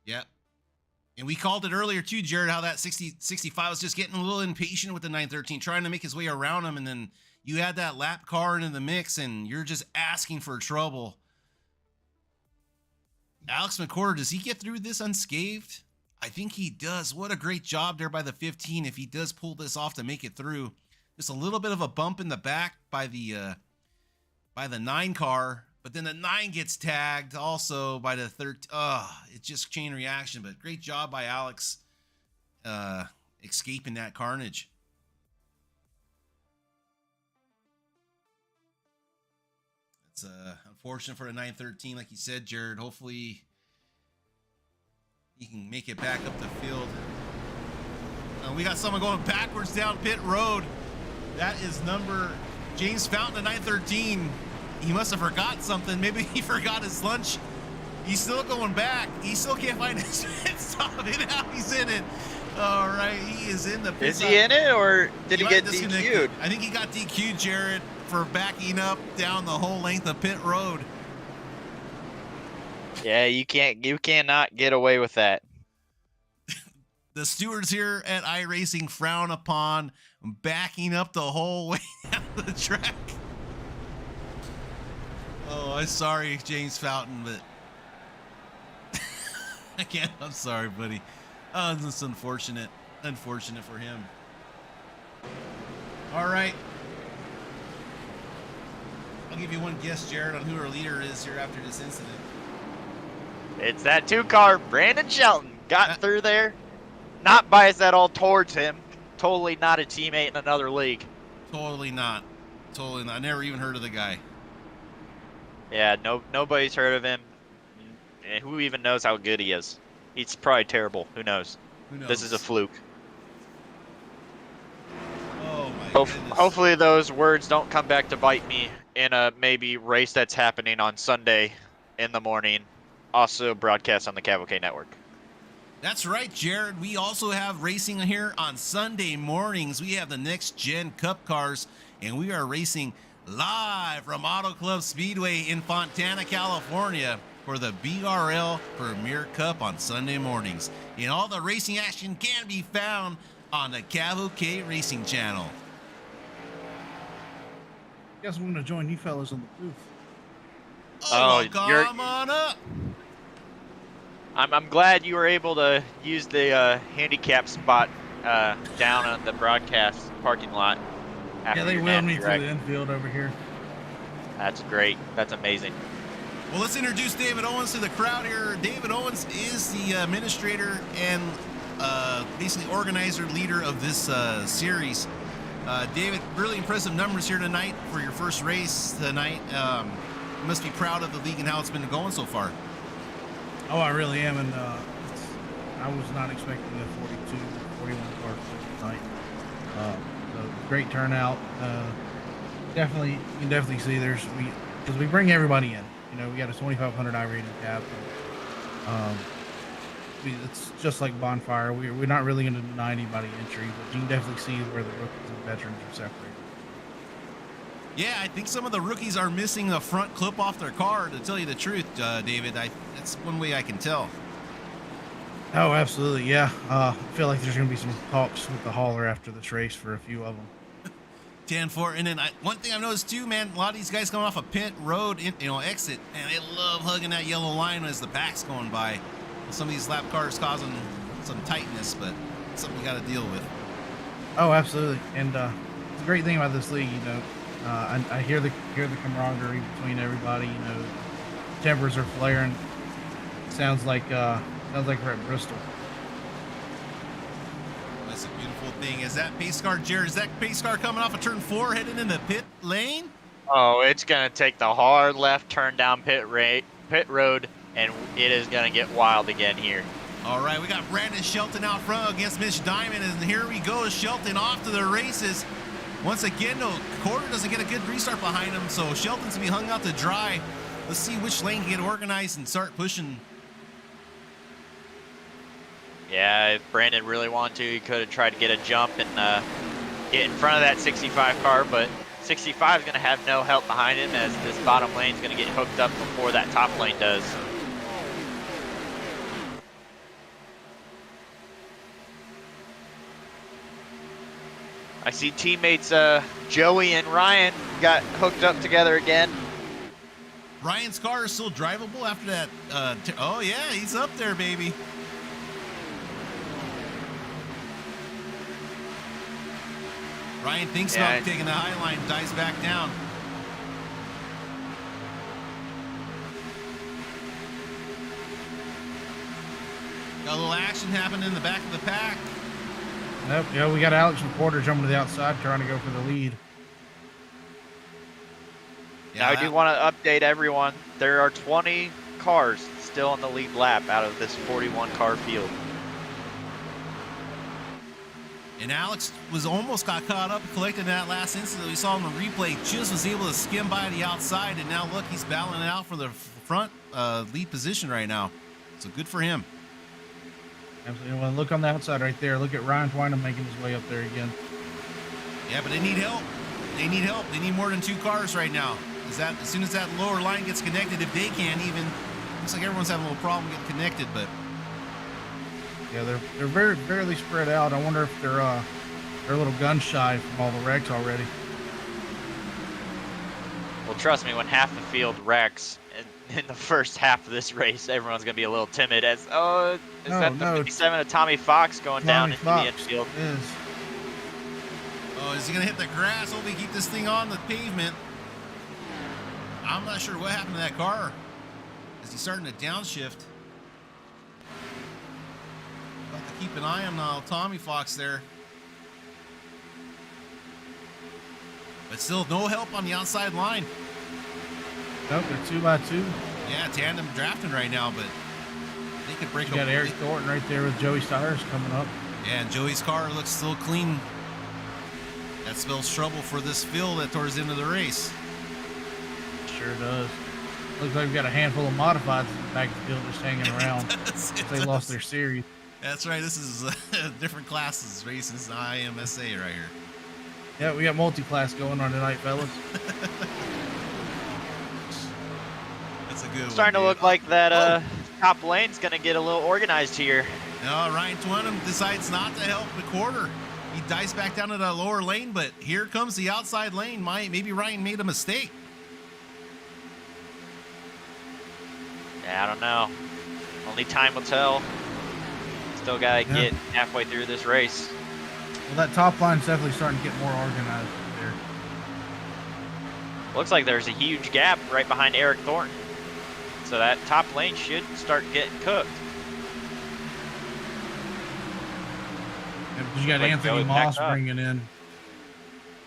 Yeah. And we called it earlier too, Jared, how that 65 was just getting a little impatient with the 913, trying to make his way around him, and then you add that lap car into the mix, and you're just asking for trouble. Alex McCord, does he get through this unscathed? I think he does. What a great job there by the 15 if he does pull this off to make it through. Just a little bit of a bump in the back by the 9 car, but then the 9 gets tagged also by the 13. It's just chain reaction, but great job by Alex escaping that carnage. It's unfortunate for the 913, like you said, Jared. Hopefully he can make it back up the field. We got someone going backwards down pit road. That is number James Fountain, the 913. He must have forgot something. Maybe he forgot his lunch. He's still going back. He still can't find his pit stop. And now he's in it. All right, he is in the pit Is stop. he in it, or did he get disconnected. DQ'd? I think he got DQ'd, Jared, for backing up down the whole length of pit road. Yeah, you cannot get away with that. The stewards here at iRacing frown upon backing up the whole way down the track. Oh, I'm sorry, James Fountain, but I can't. I'm sorry, buddy. Oh, this is unfortunate. Unfortunate for him. All right. I'll give you one guess, Jared, on who our leader is here after this incident. It's that 2 car, Brandon Shelton, got through there. Not biased at all towards him. Totally not a teammate in another league. Totally not. Totally not. I never even heard of the guy. Yeah, nobody's heard of him. And who even knows how good he is? He's probably terrible. Who knows? Who knows? This is a fluke. Oh my goodness. Hopefully those words don't come back to bite me in a maybe race that's happening on Sunday in the morning. Also broadcast on the CAVOK network. That's right, Jared. We also have racing here on Sunday mornings. We have the Next Gen Cup cars, and we are racing live from Auto Club Speedway in Fontana, California for the BRL Premier Cup on Sunday mornings. And all the racing action can be found on the CAVOK Racing channel. Guess I'm going to join you fellas on the booth. Oh, come on up. I'm glad you were able to use the handicap spot down on the broadcast parking lot. Yeah, they wheeled me through the infield over here. That's great. That's amazing. Well, let's introduce David Owens to the crowd here. David Owens is the administrator and basically organizer, leader of this series. David, really impressive numbers here tonight for your first race tonight. You must be proud of the league and how it's been going so far. Oh, I really am, and I was not expecting a 42, 41 car tonight. So great turnout. Definitely, you can definitely see because we bring everybody in. You know, we got a 2,500 I-rated cap. It's just like Bonfire. We're not really going to deny anybody entry, but you can definitely see where the rookies and veterans are separated. Yeah, I think some of the rookies are missing the front clip off their car, to tell you the truth, David. That's one way I can tell. Oh, absolutely, yeah. I feel like there's going to be some talks with the hauler after this race for a few of them. 10-4, and then one thing I've noticed too, man, a lot of these guys coming off a pit road, exit, and they love hugging that yellow line as the pack's going by. Some of these lap cars causing some tightness, but it's something you got to deal with. Oh, absolutely. And the great thing about this league, I hear the camaraderie between everybody. Tempers are flaring. Sounds like we're at Bristol. That's a beautiful thing. Is that pace car, Jared? Is that pace car coming off of turn 4 heading in the pit lane? Oh, it's gonna take the hard left turn down pit road, and it is gonna get wild again here. All right, we got Brandon Shelton out front against Mitch Diamond, and here we go. Shelton off to the races. Once again, no, Quarter doesn't get a good restart behind him, so Shelton's gonna be hung out to dry. Let's see which lane can get organized and start pushing. Yeah, if Brandon really wanted to, he could have tried to get a jump and get in front of that 65 car, but 65 is going to have no help behind him as this bottom lane is going to get hooked up before that top lane does. I see teammates Joey and Ryan got hooked up together again. Ryan's car is still drivable after that. Oh, yeah, he's up there, baby. Ryan thinks about taking the high line, dives back down. Got a little action happening in the back of the pack. Nope, yeah, we got Alex and Porter jumping to the outside trying to go for the lead. Yeah, now I do want to update everyone. There are 20 cars still on the lead lap out of this 41 car field. And Alex almost got caught up collecting that last incident we saw in the replay. Just was able to skim by the outside, and now look, he's battling it out for the front lead position right now. So good for him. Absolutely. Well, look on the outside right there. Look at Ryan Twynham making his way up there again. Yeah, but they need help. They need help. They need more than 2 cars right now. As soon as that lower line gets connected, if they can even, looks like everyone's having a little problem getting connected, but. Yeah, they're barely spread out. I wonder if they're a little gun shy from all the wrecks already. Well, trust me, when half the field wrecks in the first half of this race, everyone's going to be a little timid as, is that the 57 of Tommy Fox going down into the infield? Is. Oh, is he going to hit the grass? Hope he keep this thing on the pavement. I'm not sure what happened to that car. Is he starting to downshift? Have to keep an eye on Tommy Fox there. But still no help on the outside line. Nope, they're 2 by 2. Yeah, tandem drafting right now, but they could break. You got Eric Thornton right there with Joey Stires coming up. Yeah, and Joey's car looks still clean. That spells trouble for this field towards the end of the race. Sure does. Looks like we've got a handful of modifieds in the back of the field just hanging around. They lost their series. That's right. This is different classes racing. This is IMSA right here. Yeah, we got multi-class going on tonight, fellas. That's a good one. Starting to look like that top lane's going to get a little organized here. No, Ryan Twynham decides not to help the Quarter. He dives back down to the lower lane, but here comes the outside lane. Maybe Ryan made a mistake. Yeah, I don't know. Only time will tell. Still got to get halfway through this race. Well, that top line's definitely starting to get more organized there. Looks like there's a huge gap right behind Eric Thornton. So that top lane should start getting cooked. Yeah, because you got Anthony Moss bringing in.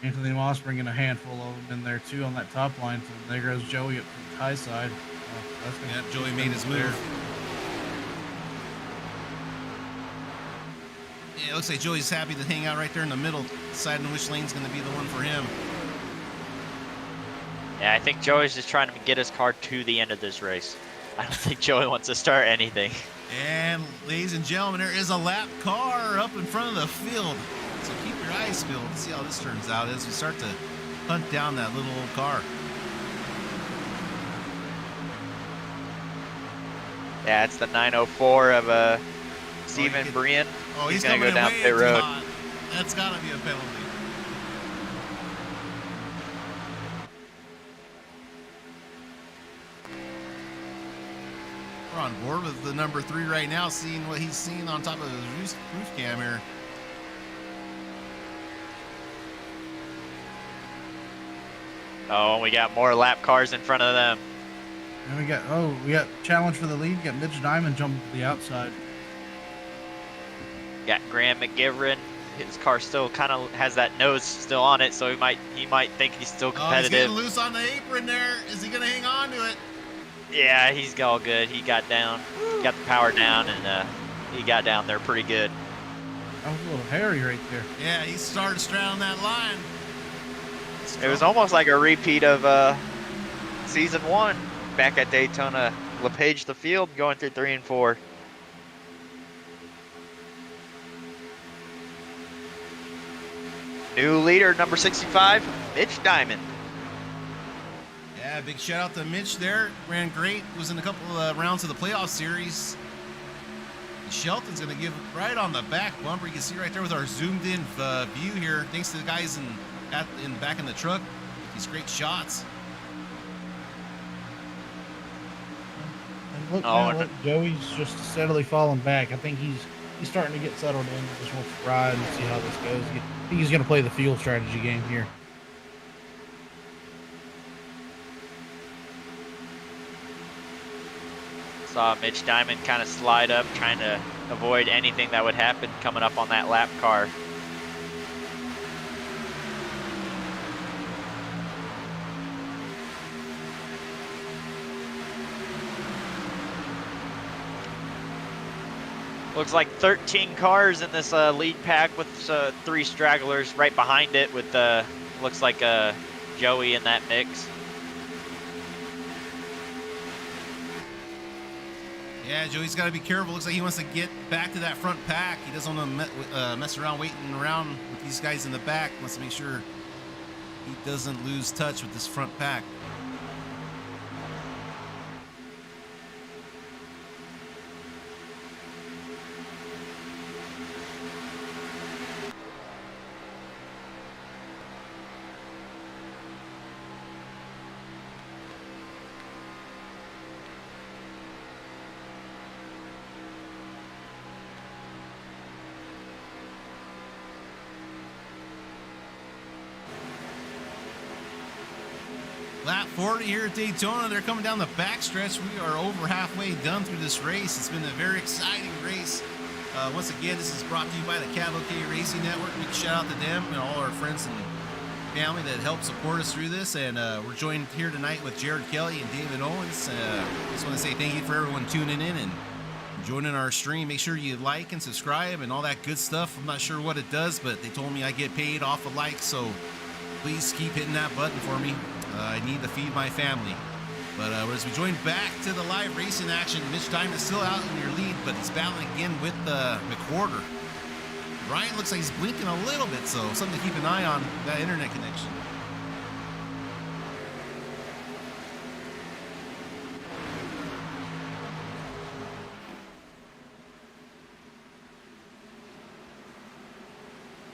Anthony Moss bringing a handful of them in there too on that top line. So there goes Joey up to the high side. Joey made his move. Yeah, it looks like Joey's happy to hang out right there in the middle, deciding which lane's going to be the one for him. Yeah, I think Joey's just trying to get his car to the end of this race. I don't think Joey wants to start anything. And ladies and gentlemen, there is a lap car up in front of the field. So keep your eyes peeled to see how this turns out as we start to hunt down that little old car. Yeah, it's the 904 of Steven Brian. Oh, he's going to go down way pit road. That's got to be a penalty. We're on board with the number 3 right now, seeing what he's seeing on top of his roof cam here. Oh, we got more lap cars in front of them. And we got challenge for the lead. We got Mitch Diamond jumping to the outside. Got Graham McGivern. His car still kind of has that nose still on it, so he might think he's still competitive. Oh, he's getting loose on the apron there. Is he gonna hang on to it? Yeah, he's all good. He got down, got the power down, and he got down there pretty good. That was a little hairy right there. Yeah, he started straddling that line. It was almost like a repeat of season 1 back at Daytona. LePage the field going through 3 and 4. New leader, number 65, Mitch Diamond. Yeah, big shout out to Mitch there. Ran great. Was in a couple of rounds of the playoff series. Shelton's going to give right on the back bumper. You can see right there with our zoomed in view here. Thanks to the guys back in the truck. These great shots. And look, Joey's just steadily falling back. I think he's starting to get settled in. He just wants to ride and see how this goes. I think he's going to play the field strategy game here. Saw Mitch Diamond kind of slide up, trying to avoid anything that would happen coming up on that lap car. Looks like 13 cars in this lead pack with 3 stragglers right behind it with looks like Joey in that mix. Yeah, Joey's got to be careful. Looks like he wants to get back to that front pack. He doesn't want to mess around waiting around with these guys in the back. Wants to make sure he doesn't lose touch with this front pack. Lap 40 here at Daytona. They're coming down the backstretch. We are over halfway done through this race. It's been a very exciting race. Once again, this is brought to you by the CAVOK Racing Network. Big shout out to them and all our friends and family that helped support us through this. And we're joined here tonight with Jared Kelly and David Owens. Just want to say thank you for everyone tuning in and joining our stream. Make sure you like and subscribe and all that good stuff. I'm not sure what it does, but they told me I get paid off of likes, so please keep hitting that button for me. I need to feed my family. But as we join back to the live racing action, Mitch Diamond is still out in your lead, but he's battling again with McWhorter. Ryan looks like he's blinking a little bit, so something to keep an eye on, that internet connection.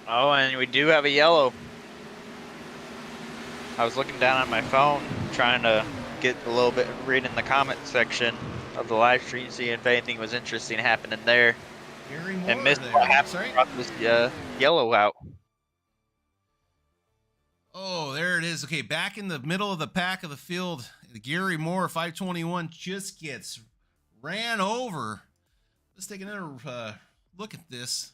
Oh, and we do have a yellow. I was looking down on my phone, trying to get a little bit, reading the comment section of the live stream, see if anything was interesting happening there. And missed what happened, brought this yellow out. Oh, there it is. Okay, back in the middle of the pack of the field, Gary Moore, 521, just gets ran over. Let's take another look at this.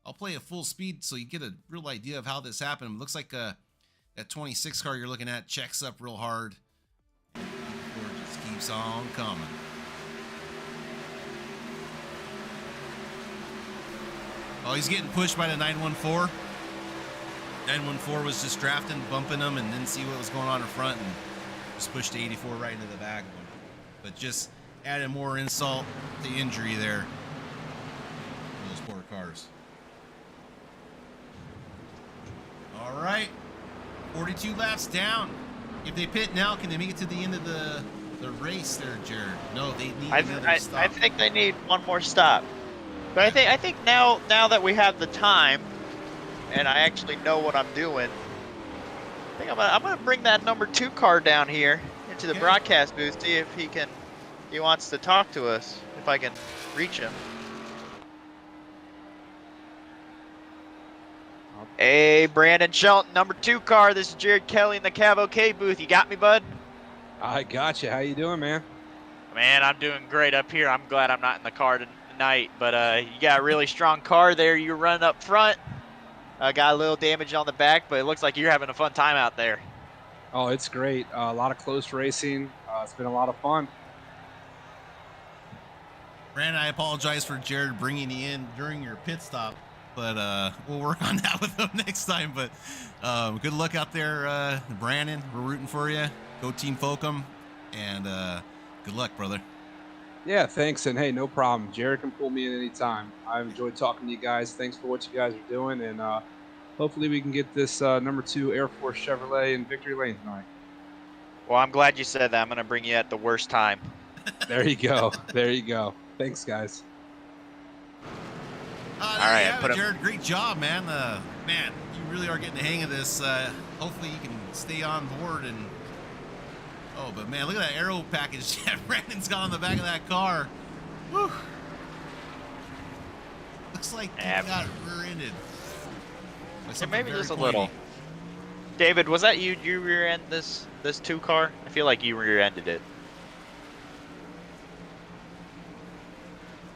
I'll play at full speed so you get a real idea of how this happened. It looks like that 26 car you're looking at checks up real hard. Or just keeps on coming. Oh, he's getting pushed by the 914. 914 was just drafting, bumping him, and didn't see what was going on in front, and just pushed the 84 right into the back of him. But just added more insult to injury there. Those poor cars. All right. 42 laps down. If they pit now, can they make it to the end of the race there, Jared? No, they need another stop. I think they need one more stop. But I think now that we have the time, and I actually know what I'm doing, I think I'm gonna bring that number 2 car down here into the broadcast booth, see if he can He wants to talk to us, if I can reach him. Hey, Brandon Shelton, number 2 car. This is Jared Kelly in the CAVOK booth. You got me, bud? I got you. How you doing, man? Man, I'm doing great up here. I'm glad I'm not in the car tonight, but you got a really strong car there. You're running up front. Got a little damage on the back, but it looks like you're having a fun time out there. Oh, it's great. A lot of close racing. It's been a lot of fun. Brandon, I apologize for Jared bringing you in during your pit stop, but we'll work on that with him next time. But good luck out there, Brandon. We're rooting for you. Go Team Folcom, and good luck, brother. Yeah, thanks. And hey, no problem. Jared can pull me in anytime. I've enjoyed talking to you guys. Thanks for what you guys are doing, and hopefully we can get this number 2 Air Force Chevrolet in victory lane tonight. Well, I'm glad you said that. I'm going to bring you at the worst time. There you go. There you go. Thanks, guys. All right, Jared, great job, man. Man, you really are getting the hang of this. Hopefully you can stay on board. And oh, but man, look at that aero package that Brandon's got on the back of that car. Whew. Looks like he got rear-ended. Yeah, maybe just a little. David, was that you? You rear-end this 2 car? I feel like you rear-ended it.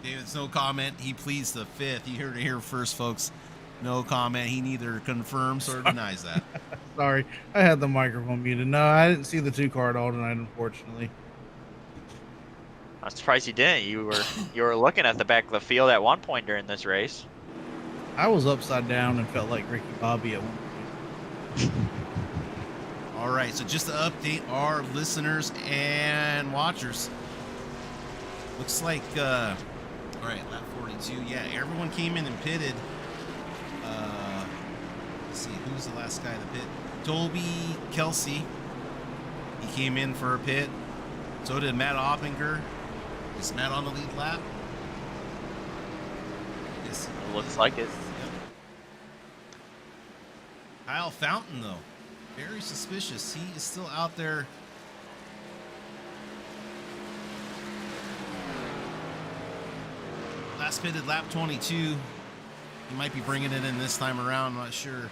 David's no comment. He pleads the 5th. You heard it here first, folks. No comment. He neither confirms or denies that. Sorry, I had the microphone muted. No, I didn't see the 2 car at all tonight, unfortunately. I'm surprised you didn't. You were looking at the back of the field at one point during this race. I was upside down and felt like Ricky Bobby at one point. All right, so just to update our listeners and watchers, looks like, all right, lap 42. Yeah, everyone came in and pitted. Let's see, who's the last guy to pit? Toby Kelsey. He came in for a pit. So did Matt Oppinger. Is Matt on the lead lap? Yes. It looks like it. Yep. Kyle Fountain, though. Very suspicious. He is still out there. Last pitted lap 22. He might be bringing it in this time around. I'm not sure.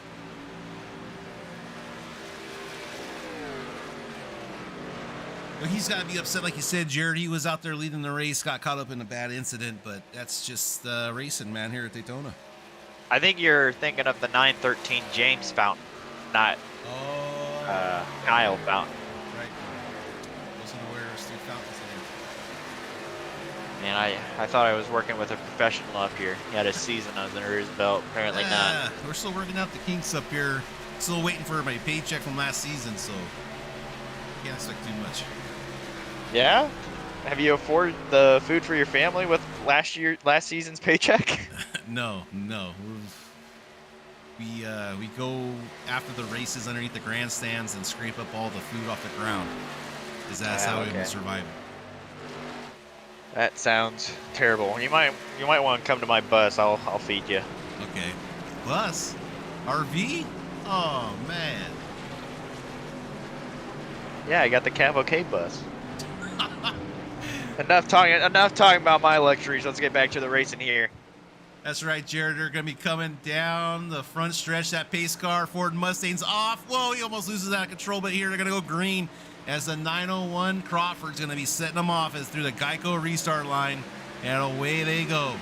But he's got to be upset, like you said, Jared. He was out there leading the race, got caught up in a bad incident, but that's just racing, man, here at Daytona. I think you're thinking of the 913 James Fountain, not Kyle Fountain. Right. Wasn't aware of Steve Fountain's name. Man, I thought I was working with a professional up here. He had a season under his belt. Apparently not. We're still working out the kinks up here. Still waiting for my paycheck from last season, so can't expect too much. Yeah? Have you afforded the food for your family with last season's paycheck? No. We go after the races underneath the grandstands and scrape up all the food off the ground. Because that's how we've been surviving. That sounds terrible. You might want to come to my bus. I'll feed you. Okay. Bus? RV? Oh man. Yeah, I got the CAVOK bus. Enough talking about my luxuries. Let's get back to the racing here. That's right, Jared. They're going to be coming down the front stretch. That pace car, Ford Mustang's off. Whoa, he almost loses out of control, but here they're going to go green as the 901 Crawford's going to be setting them off as through the Geico restart line, and away they go.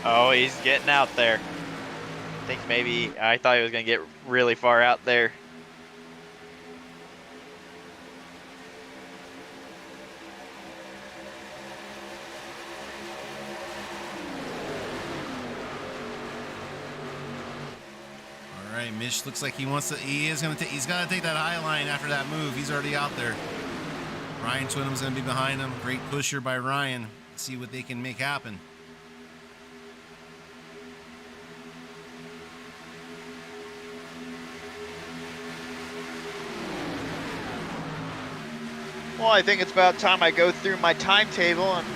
Oh, he's getting out there. I thought he was going to get really far out there. All right, Mitch looks like he's got to take that high line after that move. He's already out there. Ryan Twinham's going to be behind him. Great pusher by Ryan. Let's see what they can make happen. Well, I think it's about time I go through my timetable and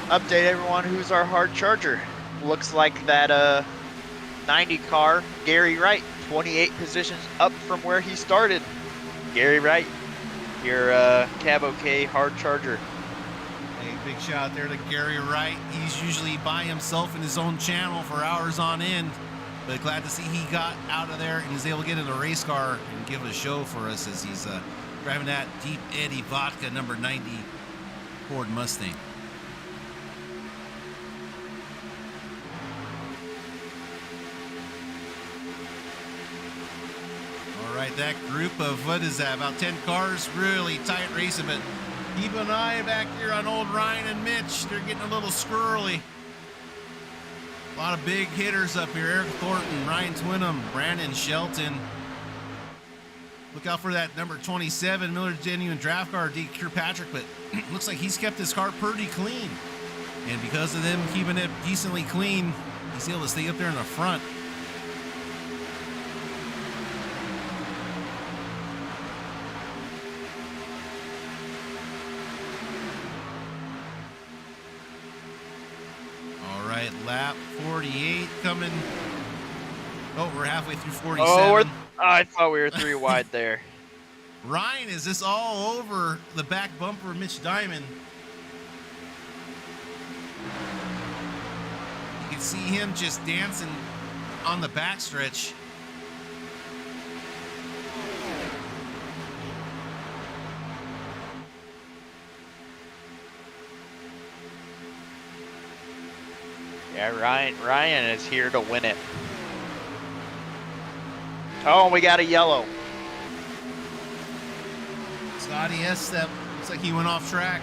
update everyone who's our hard charger. Looks like that 90 car, Gary Wright, 28 positions up from where he started. Gary Wright your CAVOK hard charger. Hey, big shout out there to Gary Wright. He's usually by himself in his own channel for hours on end, but glad to see he got out of there and is able to get in a race car and give a show for us as he's driving that Deep Eddy Vodka number 90 Ford Mustang. All right, that group of, what is that, about 10 cars, really tight racing, but keep an eye back here on old Ryan and Mitch. They're getting a little squirrely. A lot of big hitters up here. Eric Thornton, Ryan Twinham, Brandon Shelton. Look out for that number 27 Miller Genuine Draft Car, D. Kirkpatrick, but looks like he's kept his car pretty clean. And because of them keeping it decently clean, he's able to stay up there in the front. All right, lap 48 coming. Oh, we're halfway through 47. Oh, I thought we were 3 wide there. Ryan, is this all over the back bumper of Mitch Diamond? You can see him just dancing on the backstretch. Yeah, Ryan is here to win it. Oh, we got a yellow. Scotty S-Step, looks like he went off track.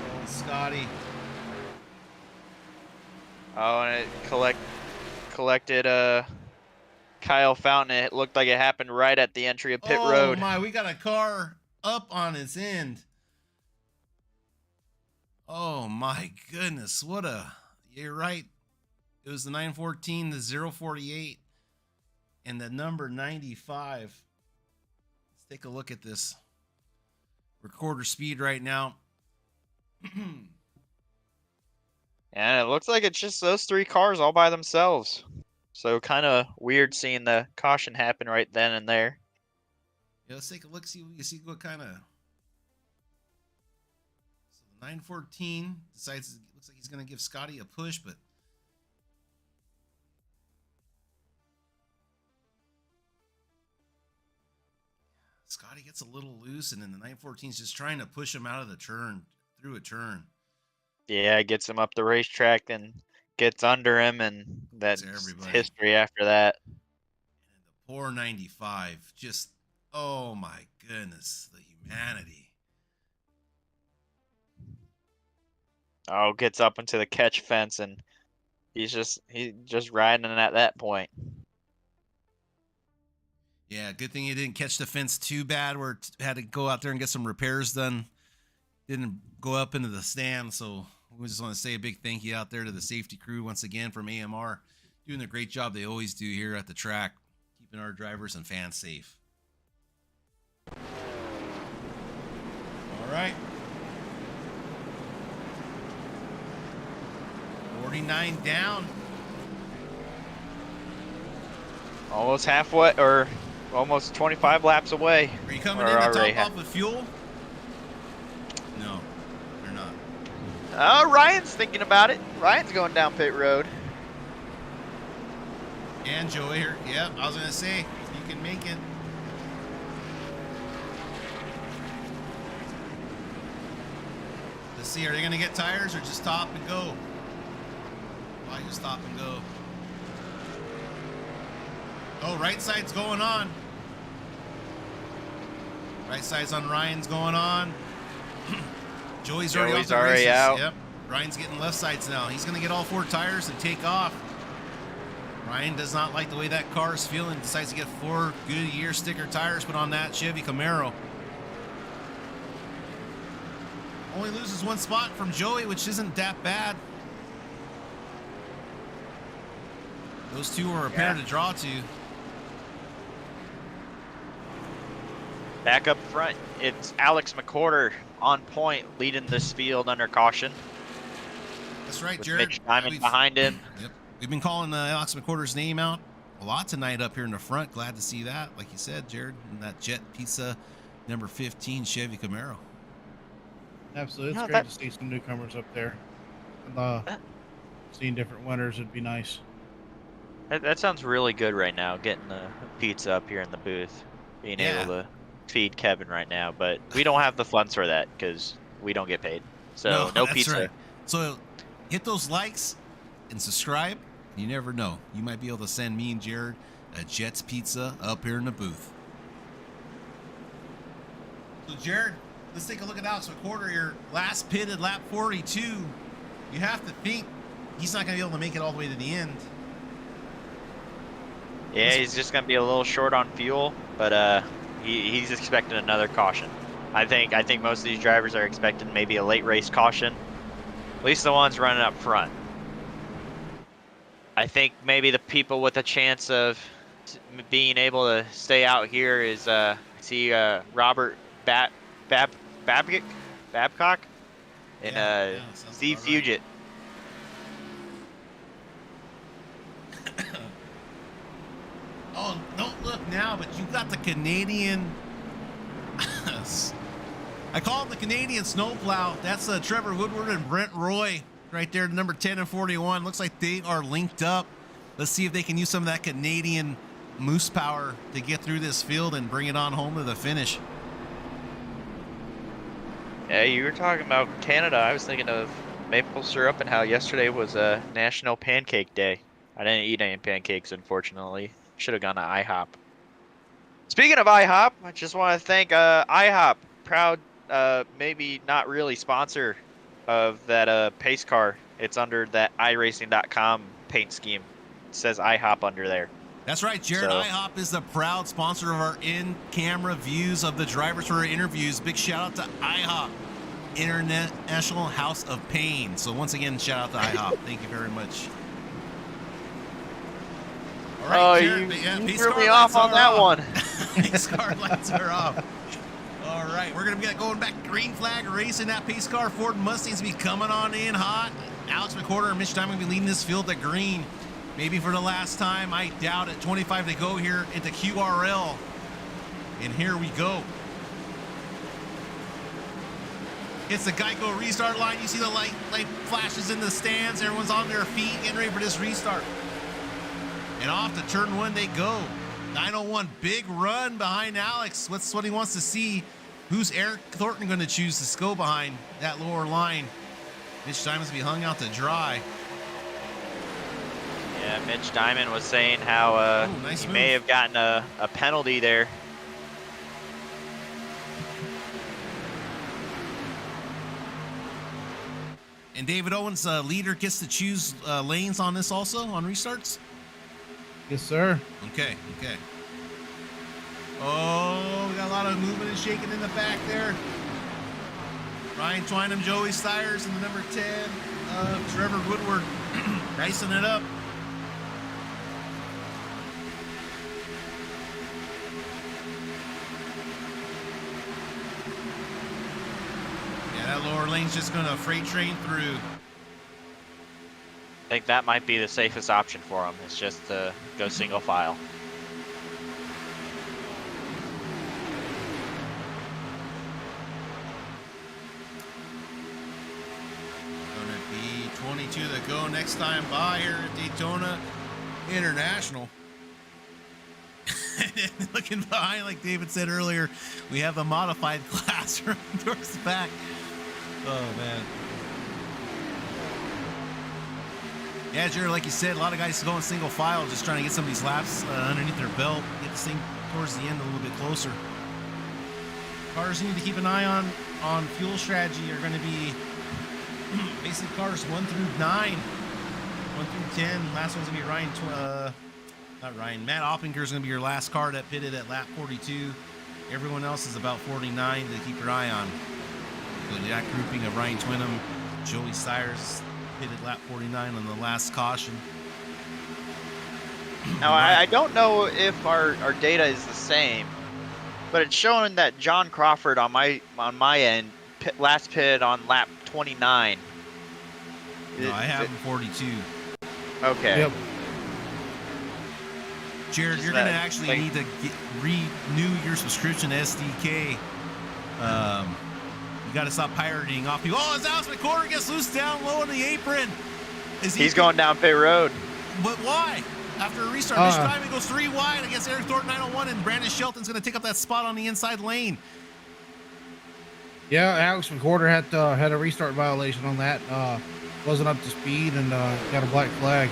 Oh, Scotty. Oh, and it collected Kyle Fountain. It looked like it happened right at the entry of pit road. Oh my, we got a car up on its end. Oh my goodness, you're right. It was the 914, the 048, and the number 95. Let's take a look at this. Recorder speed right now. And it looks like it's just those 3 cars all by themselves. So kind of weird seeing the caution happen right then and there. Yeah, let's take a look, see what kind of. So the 914 decides, looks like he's going to give Scotty a push, but Scotty gets a little loose, and then the 914 is just trying to push him out of the turn, through a turn. Yeah, gets him up the racetrack and gets under him, and that's history after that. And the poor 95, just, oh my goodness, the humanity. Oh, gets up into the catch fence, and he's just riding at that point. Yeah, good thing he didn't catch the fence too bad where it had to go out there and get some repairs done. Didn't go up into the stand, so we just want to say a big thank you out there to the safety crew once again from AMR. Doing the great job they always do here at the track, keeping our drivers and fans safe. All right. 49 down. Almost halfway, or almost 25 laps away. Are you coming in to top off the fuel? No, they're not. Oh, Ryan's thinking about it. Ryan's going down pit road. And Joey here. Yeah, I was going to say, you can make it. Let's see, are they going to get tires or just stop and go? Why just stop and go? Oh, right side's going on. Right side's on Ryan's going on. Joey's already off the races. Out. Yep. Ryan's getting left sides now. He's going to get all 4 tires and take off. Ryan does not like the way that car is feeling. Decides to get 4 Goodyear sticker tires put on that Chevy Camaro. Only loses 1 spot from Joey, which isn't that bad. Those 2 are a pair to draw to. Back up front, it's Alex McCorder on point, leading this field under caution. That's right, with Jared. Mitch Diamond behind him. Yep. We've been calling Alex McCorder's name out a lot tonight up here in the front. Glad to see that, like you said, Jared, and that Jet Pizza number 15 Chevy Camaro. Absolutely. It's No, great to see some newcomers up there. And seeing different winners would be nice. That sounds really good right now, getting the pizza up here in the booth. Being able to feed Kevin right now. But we don't have the funds for that because we don't get paid. So no that's pizza. Right. So hit those likes and subscribe. You never know. You might be able to send me and Jared a Jets Pizza up here in the booth. So Jared, let's take a look at Alex McWhorter here. Last pitted lap 42. You have to think he's not going to be able to make it all the way to the end. Yeah, he's just going to be a little short on fuel, but he's expecting another caution. I think most of these drivers are expecting maybe a late race caution, at least the ones running up front. I think maybe the people with a chance of being able to stay out here is I see Robert Babcock and Steve Fugit. Oh, don't look now, but you got the Canadian. I call him the Canadian snowplow. That's Trevor Woodward and Brent Roy right there, number 10 and 41. Looks like they are linked up. Let's see if they can use some of that Canadian moose power to get through this field and bring it on home to the finish. Yeah, you were talking about Canada. I was thinking of maple syrup and how yesterday was a National Pancake Day. I didn't eat any pancakes, unfortunately. Should have gone to IHOP. Speaking of IHOP, I just want to thank IHOP, proud, maybe not really sponsor of that pace car. It's under that iRacing.com paint scheme. It says IHOP under there. That's right, Jared. So, IHOP is the proud sponsor of our in-camera views of the drivers for our interviews. Big shout out to IHOP, International House of Pain. So once again, shout out to IHOP. Thank you very much. All right, Jared, you threw me off on that one. Pace car lights are off. All right, we're going to be going back green flag racing. That pace car Ford Mustang's be coming on in hot. Alex McWhorter and Mitch Diamond will be leading this field to green. Maybe for the last time, I doubt it. 25 to go here into QRL. And here we go. It's the Geico restart line. You see the light flashes in the stands. Everyone's on their feet getting ready for this restart. And off to turn one they go. 901, big run behind Alex. What's what he wants to see. Who's Eric Thornton going to choose to go behind that lower line? Mitch Diamond's be hung out to dry. Yeah, Mitch Diamond was saying how nice he move. may have gotten a penalty there. And David Owens, leader, gets to choose lanes on this also, on restarts? Yes, sir. Okay. Oh, we got a lot of movement and shaking in the back there. Ryan Twynham, Joey Stiers, and the number 10, Trevor Woodward, dicing it up. Yeah, that lower lane's just going to freight train through. I think that might be the safest option for him. It's just to go single file. Gonna be 22 to go next time by here at Daytona International. Looking behind, like David said earlier, we have a modified class running towards the back. Oh man. Yeah, Jared, like you said, a lot of guys going single file, just trying to get some of these laps underneath their belt, get this thing towards the end a little bit closer. Cars you need to keep an eye on fuel strategy are going to be basically cars 1 through 9, 1 through 10. Last one's going to be Matt Oppinger is going to be your last car that pitted at lap 42. Everyone else is about 49 to keep your eye on. So that grouping of Ryan Twynham, Joey Stiers, pitted lap 49 on the last caution. Now, I don't know if our data is the same, but it's showing that John Crawford on my end last pitted on lap 29. No, I have him 42. Okay. Yep. Jared, Just you're going to that, actually like- need to renew your subscription to SDK. You got to stop pirating off people. Oh, as Alex McCorder gets loose down low on the apron. He's going down pit road. But why? After a restart, this time it goes 3 wide against Eric Thornton 901, and Brandon Shelton's going to take up that spot on the inside lane. Yeah, Alex McCorder had a restart violation on that. Wasn't up to speed and got a black flag.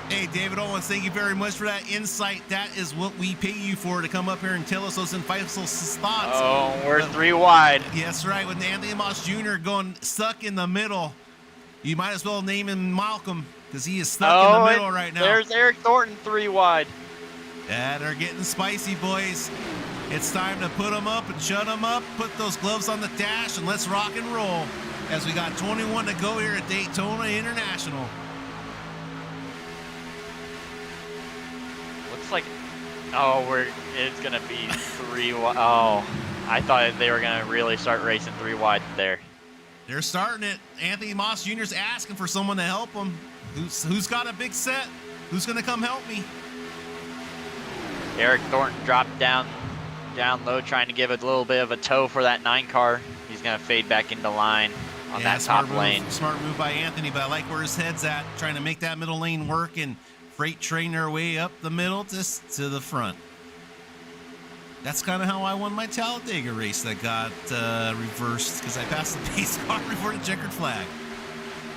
Hey, David Owens, thank you very much for that insight. That is what we pay you for, to come up here and tell us those insightful thoughts. Oh, we're 3 wide. Yes, right. With Anthony Moss Jr. going stuck in the middle, you might as well name him Malcolm, because he is stuck in the middle right now. There's Eric Thornton 3 wide. Yeah, they're getting spicy, boys. It's time to put them up and shut them up, put those gloves on the dash, and let's rock and roll as we got 21 to go here at Daytona International. Looks like, it's going to be 3 wide. Oh, I thought they were going to really start racing 3 wide there. They're starting it. Anthony Moss Jr.'s asking for someone to help him. Who's got a big set? Who's going to come help me? Eric Thornton dropped down low, trying to give a little bit of a tow for that 9 car. He's going to fade back into line on that top lane. Smart move by Anthony, but I like where his head's at, trying to make that middle lane work and freight train their way up the middle to the front. That's kind of how I won my Talladega race that got reversed, because I passed the pace car before the checkered flag.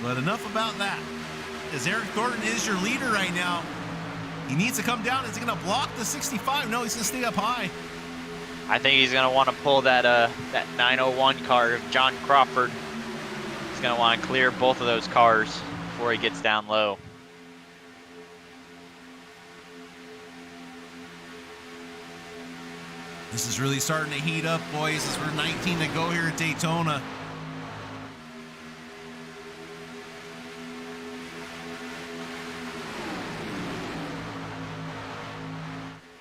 But enough about that. As Eric Thornton is your leader right now, he needs to come down. Is he going to block the 65? No, he's going to stay up high. I think he's going to want to pull that 901 car of John Crawford. He's going to want to clear both of those cars before he gets down low. This is really starting to heat up, boys, as we're 19 to go here at Daytona.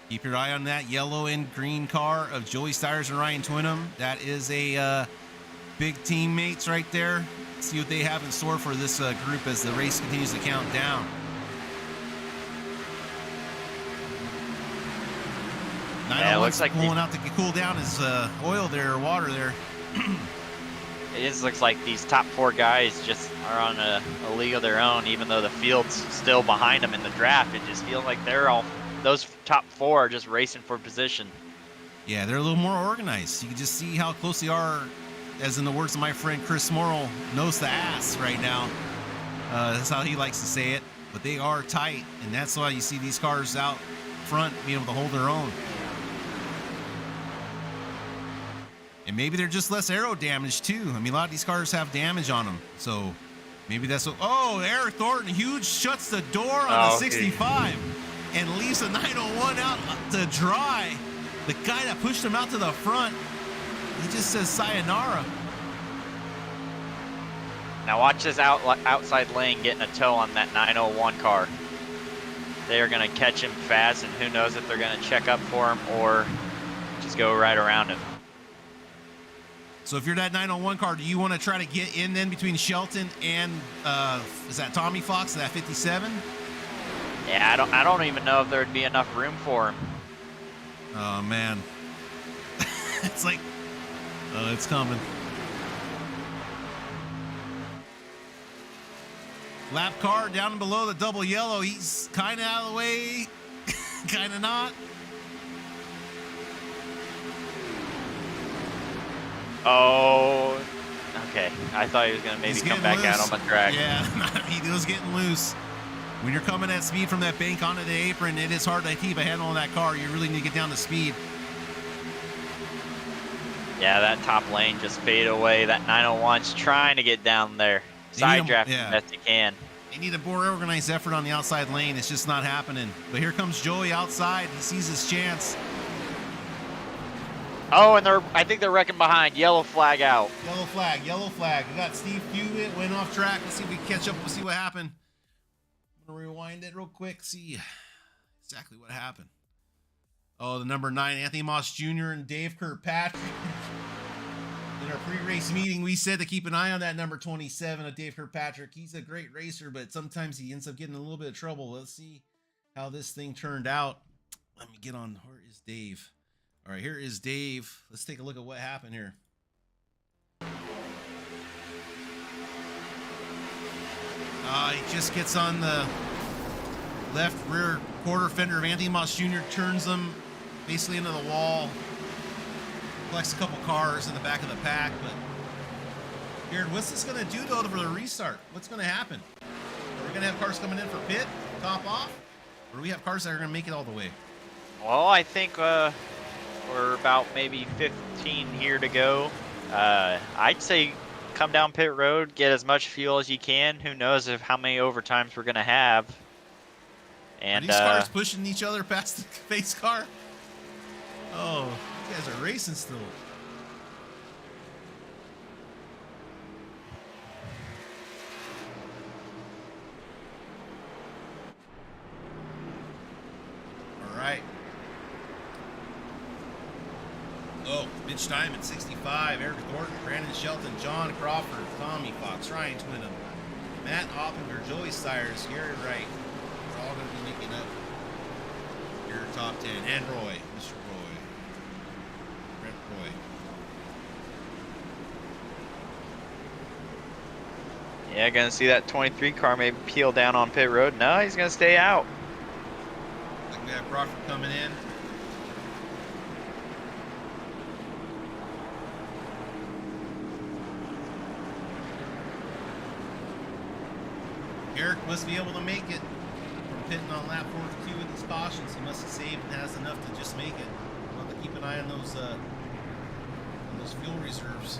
Keep your eye on that yellow and green car of Joey Stires and Ryan Twinham. That is a big teammates right there. See what they have in store for this group as the race continues to count down. Yeah, it looks like pulling out to cool down his oil there, or water there. It just looks like these top 4 guys just are on a league of their own, even though the field's still behind them in the draft. It just feels like those top 4 are just racing for position. Yeah, they're a little more organized. You can just see how close they are, as in the words of my friend Chris Morrill, nose to ass right now. That's how he likes to say it. But they are tight, and that's why you see these cars out front being able to hold their own. And maybe they're just less aero damage too. I mean, a lot of these cars have damage on them, so maybe that's what. Oh, Eric Thornton, huge, shuts the door on the 65 and leaves the 901 out to dry. The guy that pushed him out to the front, he just says sayonara. Now watch this outside lane getting a tow on that 901 car. They are going to catch him fast, and who knows if they're going to check up for him or just go right around him. So if you're that 901 car, do you want to try to get in then between Shelton and is that Tommy Fox, that 57? Yeah, I don't even know if there'd be enough room for him. Oh man, it's like, it's coming. Lap car down below the double yellow. He's kind of out of the way, kind of not. Oh, okay. I thought he was going to maybe come back out on the track. Yeah, he was getting loose. When you're coming at speed from that bank onto the apron, it is hard to keep a handle on that car. You really need to get down to speed. Yeah, that top lane just faded away. That 901's trying to get down there. Side drafting as best he can. They need a more organized effort on the outside lane. It's just not happening. But here comes Joey outside. He sees his chance. Oh, and I think they're wrecking behind. Yellow flag out. Yellow flag, yellow flag. We got Steve Hewitt went off track. Let's see if we can catch up. We'll see what happened. I'm going to rewind it real quick, see exactly what happened. Oh, the number 9, Anthony Moss Jr. and Dave Kirkpatrick. In our pre-race meeting, we said to keep an eye on that number 27 of Dave Kirkpatrick. He's a great racer, but sometimes he ends up getting a little bit of trouble. Let's see how this thing turned out. Let me get on. Where is Dave? All right, here is Dave. Let's take a look at what happened here. He just gets on the left rear quarter fender of Anthony Moss Jr., turns them basically into the wall, collects a couple cars in the back of the pack. But Jared, what's this going to do though for the restart? What's going to happen? Are we going to have cars coming in for pit, top off? Or do we have cars that are going to make it all the way? Well, I think we're about maybe 15 here to go. I'd say come down pit road, get as much fuel as you can. Who knows how many overtimes we're going to have. And are these cars pushing each other past the face car? Oh, you guys are racing still. All right. Oh, Mitch Diamond, 65, Eric Thornton, Brandon Shelton, John Crawford, Tommy Fox, Ryan Twinham, Matt Oppinger, Joey Stires, Gary Wright. We're all going to be making up your top 10. And Roy, Mr. Roy, Brent Roy. Yeah, gonna see that 23 car maybe peel down on pit road. No, he's gonna stay out. Like we have Crawford coming in. Eric must be able to make it from pitting on lap 42 with his cautions. He must have saved and has enough to just make it. We'll have to keep an eye on those fuel reserves.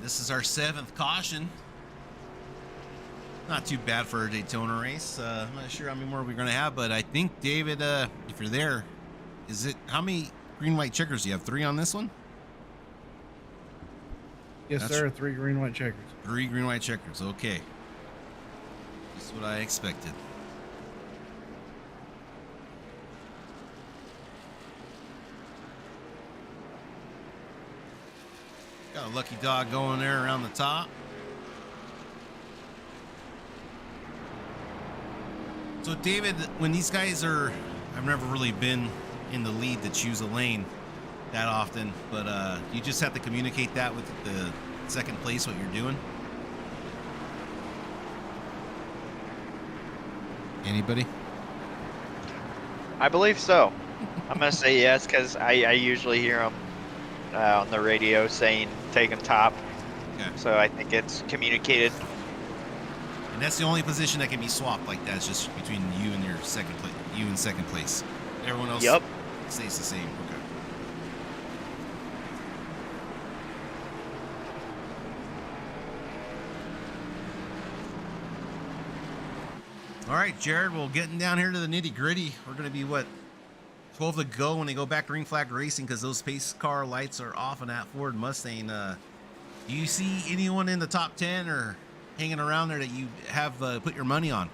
This is our 7th caution. Not too bad for a Daytona race. I'm not sure how many more we're going to have, but I think, David, if you're there, how many green, white checkers do you have? 3 on this one? Yes, sir. 3 green, white checkers. 3 green, white checkers. Okay. That's what I expected. Got a lucky dog going there around the top. So David, when these guys I've never really been in the lead to choose a lane that often, but you just have to communicate that with the second place, what you're doing. Anybody? I believe so. I'm gonna say yes because I usually hear them on the radio saying take him top. Okay. So I think it's communicated. And that's the only position that can be swapped like that. It's just between you and your second place. You in second place. Everyone else stays the same. Okay. All right, Jared. Well, getting down here to the nitty gritty. We're going to be 12 to go when they go back to green flag racing because those pace car lights are off on that Ford Mustang. Do you see anyone in the top 10 or hanging around there that you have put your money on?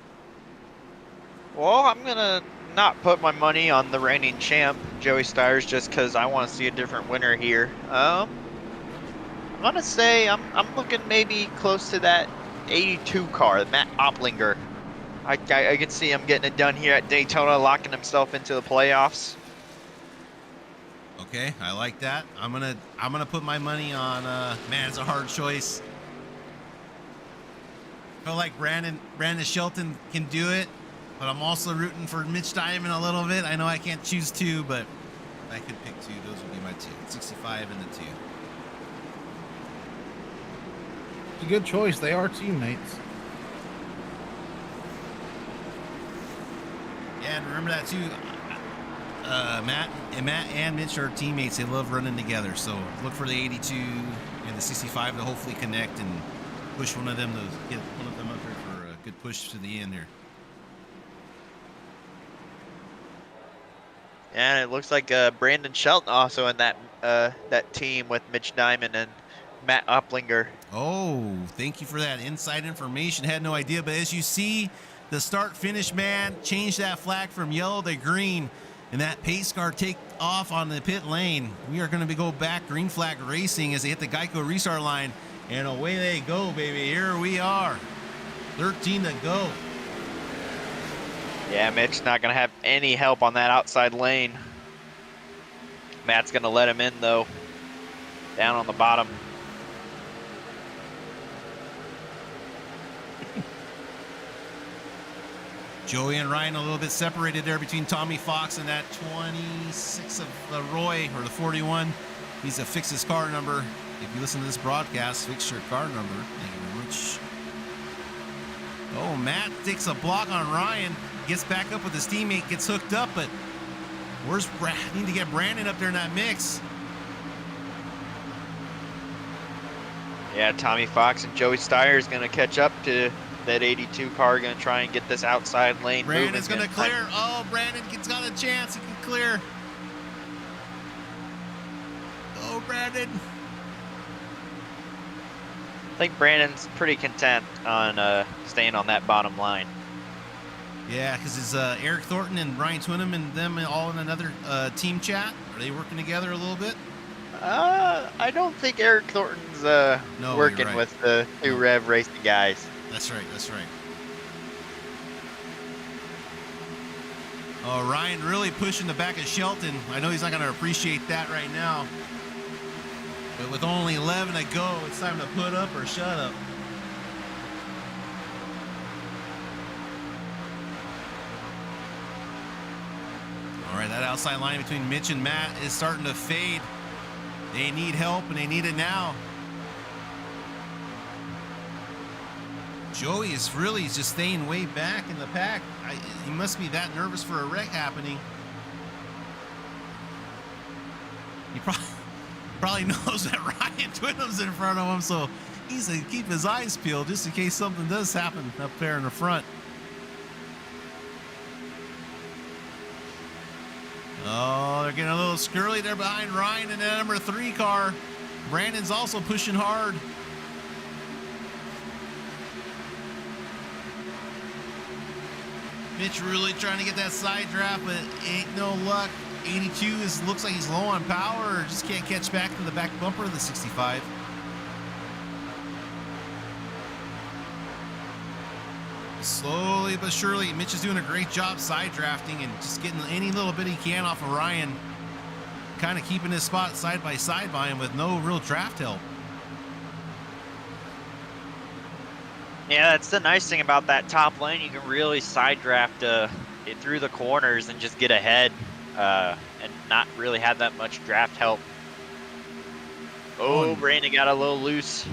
Well, I'm gonna not put my money on the reigning champ, Joey Stires, just because I want to see a different winner here. I'm gonna say I'm looking maybe close to that 82 car, Matt Opplinger. I can see him getting it done here at Daytona, locking himself into the playoffs. Okay, I like that. I'm gonna put my money on. Man, it's a hard choice. I feel like Brandon Shelton can do it, but I'm also rooting for Mitch Diamond a little bit. I know I can't choose 2, but if I could pick 2, those would be my 2. 65 and the 2. It's a good choice. They are teammates. Yeah, and remember that too. Matt and Mitch are teammates. They love running together. So look for the 82 and the 65 to hopefully connect and push one of them to get one of them up here for a good push to the end here. And it looks like Brandon Shelton also in that team with Mitch Diamond and Matt Uplinger. Oh, thank you for that inside information. Had no idea, but as you see, the start-finish man changed that flag from yellow to green, and that pace car take off on the pit lane. We are going to go back green flag racing as they hit the Geico restart line, and away they go, baby. Here we are, 13 to go. Yeah, Mitch's not going to have any help on that outside lane. Matt's going to let him in, though, down on the bottom. Joey and Ryan a little bit separated there between Tommy Fox and that 26 of Roy, or the 41. Needs to fix his car number. If you listen to this broadcast, fix your car number. Thank you very much. Oh, Matt takes a block on Ryan. Gets back up with his teammate, gets hooked up, but where's Brad? Need to get Brandon up there in that mix. Yeah, Tommy Fox and Joey Steyer is going to catch up to that 82 car, going to try and get this outside lane moving. Brandon's going to clear. Oh, Brandon got a chance. He can clear. Oh, Brandon. I think Brandon's pretty content on staying on that bottom line. Yeah, because it's Eric Thornton and Brian Twinham and them all in another team chat. Are they working together a little bit? I don't think Eric Thornton's working right. with the two Rev Racing guys. That's right. That's right. Oh, Ryan really pushing the back of Shelton. I know he's not going to appreciate that right now. But with only 11 to go, it's time to put up or shut up. All right, that outside line between Mitch and Matt is starting to fade. They need help, and they need it now. Joey is really just staying way back in the pack. He must be that nervous for a wreck happening. He probably knows that Ryan Twinham's in front of him, so he's to keep his eyes peeled just in case something does happen up there in the front. Oh, they're getting a little squirrely there behind Ryan in that number 3 car. Brandon's also pushing hard. Mitch really trying to get that side draft, but ain't no luck. 82 looks like he's low on power, or just can't catch back to the back bumper of the 65. Slowly but surely, Mitch is doing a great job side drafting and just getting any little bit he can off of Ryan. Kind of keeping his spot side by him with no real draft help. Yeah, that's the nice thing about that top lane. You can really side draft it through the corners and just get ahead and not really have that much draft help. Oh, Brandon got a little loose.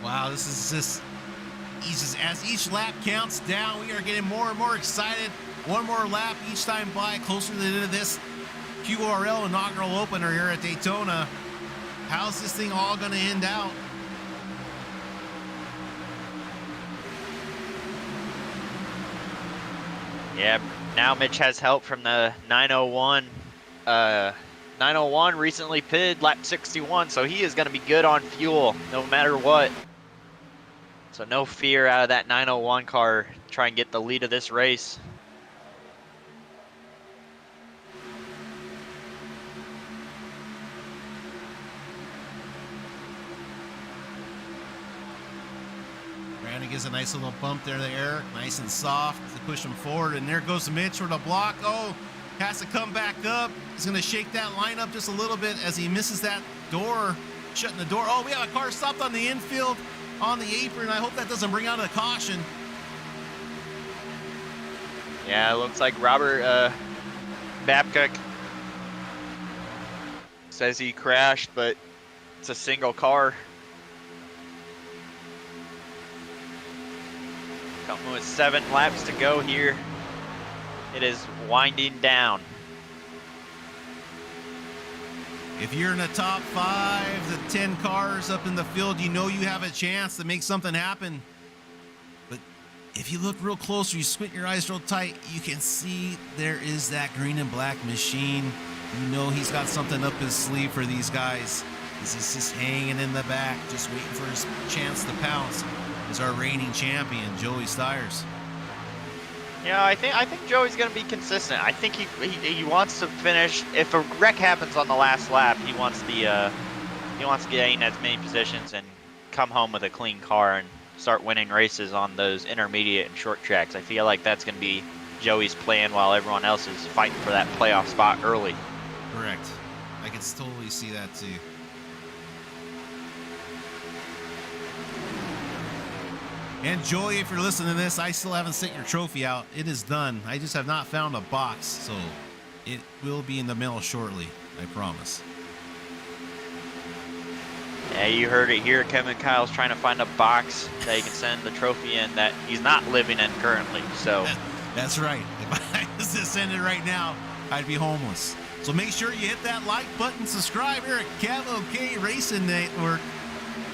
Wow, this is just as each lap counts down, we are getting more and more excited. One more lap each time by, closer to the end of this QRL inaugural opener here at Daytona. How's this thing all going to end out? Yeah, now Mitch has help from the 901. 901 recently pitted lap 61, so he is going to be good on fuel no matter what. So no fear out of that 901 car. Try and get the lead of this race. Brandon gives a nice little bump there to Eric, nice and soft to push him forward. And there goes Mitch for the block. Oh, has to come back up. He's going to shake that line up just a little bit as he misses that door, shutting the door. Oh, we have a car stopped on the infield on the apron. I hope that doesn't bring out a caution. Yeah, it looks like Robert Babcock says he crashed, but it's a single car. Coming with 7 laps to go here. It is winding down. If you're in the top 5 to 10 cars up in the field, you know you have a chance to make something happen. But if you look real close or you squint your eyes real tight, you can see there is that green and black machine. You know he's got something up his sleeve for these guys. He's just hanging in the back, just waiting for his chance to pounce. Is our reigning champion, Joey Stiers. Yeah, I think Joey's gonna be consistent. I think he wants to finish. If a wreck happens on the last lap, he wants to gain as many positions and come home with a clean car and start winning races on those intermediate and short tracks. I feel like that's gonna be Joey's plan while everyone else is fighting for that playoff spot early. Correct. I can totally see that too. And Joey, if you're listening to this, I still haven't sent your trophy out. It is done. I just have not found a box, so it will be in the mail shortly. I promise. Yeah, you heard it here. Kevin Kyle's trying to find a box that he can send the trophy in that he's not living in currently. So that's right. If I was to send it right now, I'd be homeless. So make sure you hit that like button, subscribe here at CAVOK Racing Network,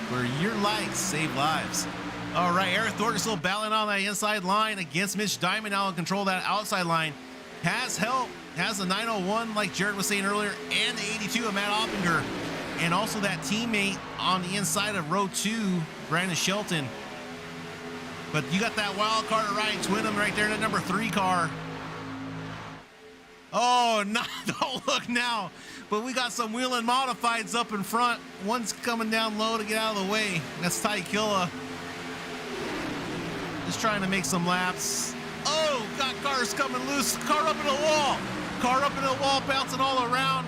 where your likes save lives. All right, Eric Thornton still battling on that inside line against Mitch Diamond now in control of that outside line. Has help, has the 901 like Jared was saying earlier, and the 82 of Matt Oppinger, and also that teammate on the inside of row 2, Brandon Shelton. But you got that wild card of Ryan Twinham right there in the number 3 car. Oh, no, don't look now. But we got some wheeling modifieds up in front. One's coming down low to get out of the way. That's Ty Killa. Just trying to make some laps. Oh, got cars coming loose. Car up in the wall. Car up in the wall, bouncing all around.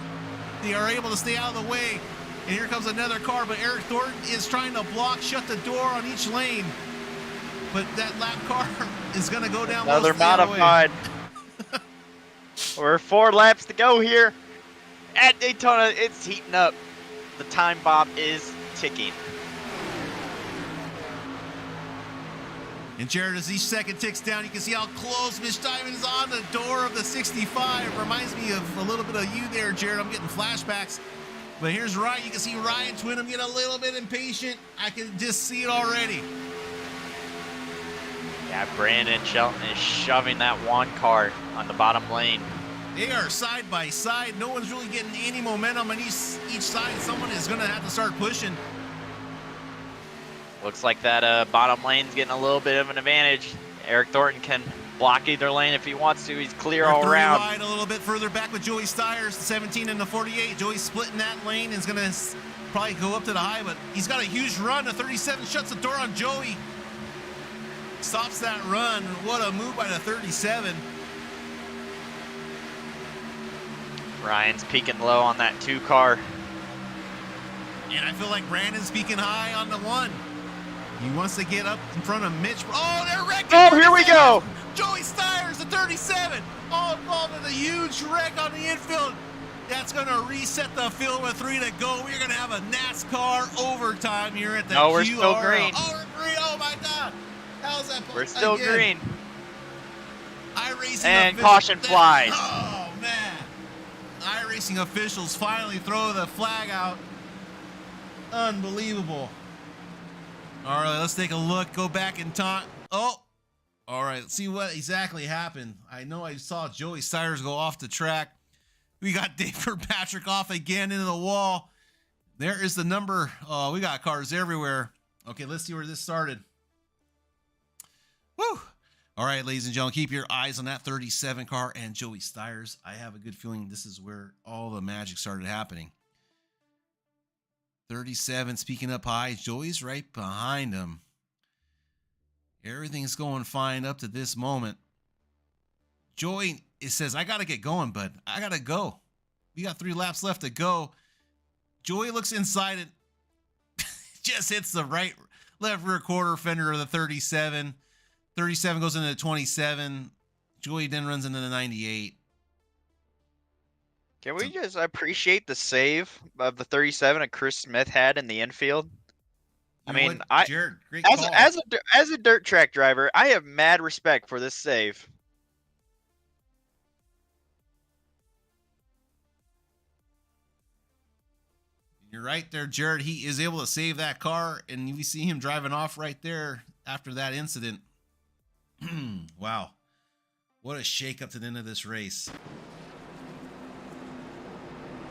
They are able to stay out of the way. And here comes another car, but Eric Thornton is trying to block, shut the door on each lane. But that lap car is going to go down. Another modified. We're 4 laps to go here at Daytona. It's heating up. The time bomb is ticking. And Jared, as each second ticks down, you can see how close Mitch Diamond is on the door of the 65. Reminds me of a little bit of you there, Jared. I'm getting flashbacks. But here's Ryan. You can see Ryan Twinham get a little bit impatient. I can just see it already. Yeah, Brandon Shelton is shoving that one car on the bottom lane. They are side by side. No one's really getting any momentum on each side. Someone is going to have to start pushing. Looks like that bottom lane's getting a little bit of an advantage. Eric Thornton can block either lane if he wants to. He's clear all around. Wide, a little bit further back with Joey Stiers, the 17 and the 48. Joey's splitting that lane and is going to probably go up to the high, but he's got a huge run. The 37 shuts the door on Joey. Stops that run. What a move by the 37. Ryan's peaking low on that 2 car. And I feel like Brandon's peaking high on the 1. He wants to get up in front of Mitch. Oh, they're wrecking. Oh, here we go. Joey Stiers, the 37. All involved in a huge wreck on the infield. That's going to reset the field with 3 to go. We're going to have a NASCAR overtime here at the QRL. We're still green. Oh, we're green. Oh, my God. How's that? We're still green. iRacing and officials. caution flies. Oh, man. iRacing officials finally throw the flag out. Unbelievable. All right, let's take a look. Go back in time. Oh, all right. Let's see what exactly happened. I know I saw Joey Stiers go off the track. We got Dave Kirkpatrick off again into the wall. There is the number. Oh, we got cars everywhere. Okay, let's see where this started. Woo. All right, ladies and gentlemen, keep your eyes on that 37 car and Joey Stiers. I have a good feeling this is where all the magic started happening. 37 speaking up high. Joey's right behind him. Everything's going fine up to this moment. Joey, it says, I got to get going, bud. I got to go. We got 3 laps left to go. Joey looks inside it. Just hits the left rear quarter fender of the 37. 37 goes into the 27. Joey then runs into the 98. Can we just appreciate the save of the 37 that Chris Smith had in the infield? I mean, Jared, great call. As a dirt track driver, I have mad respect for this save. You're right there, Jared. He is able to save that car, and we see him driving off right there after that incident. Wow. What a shake up to the end of this race.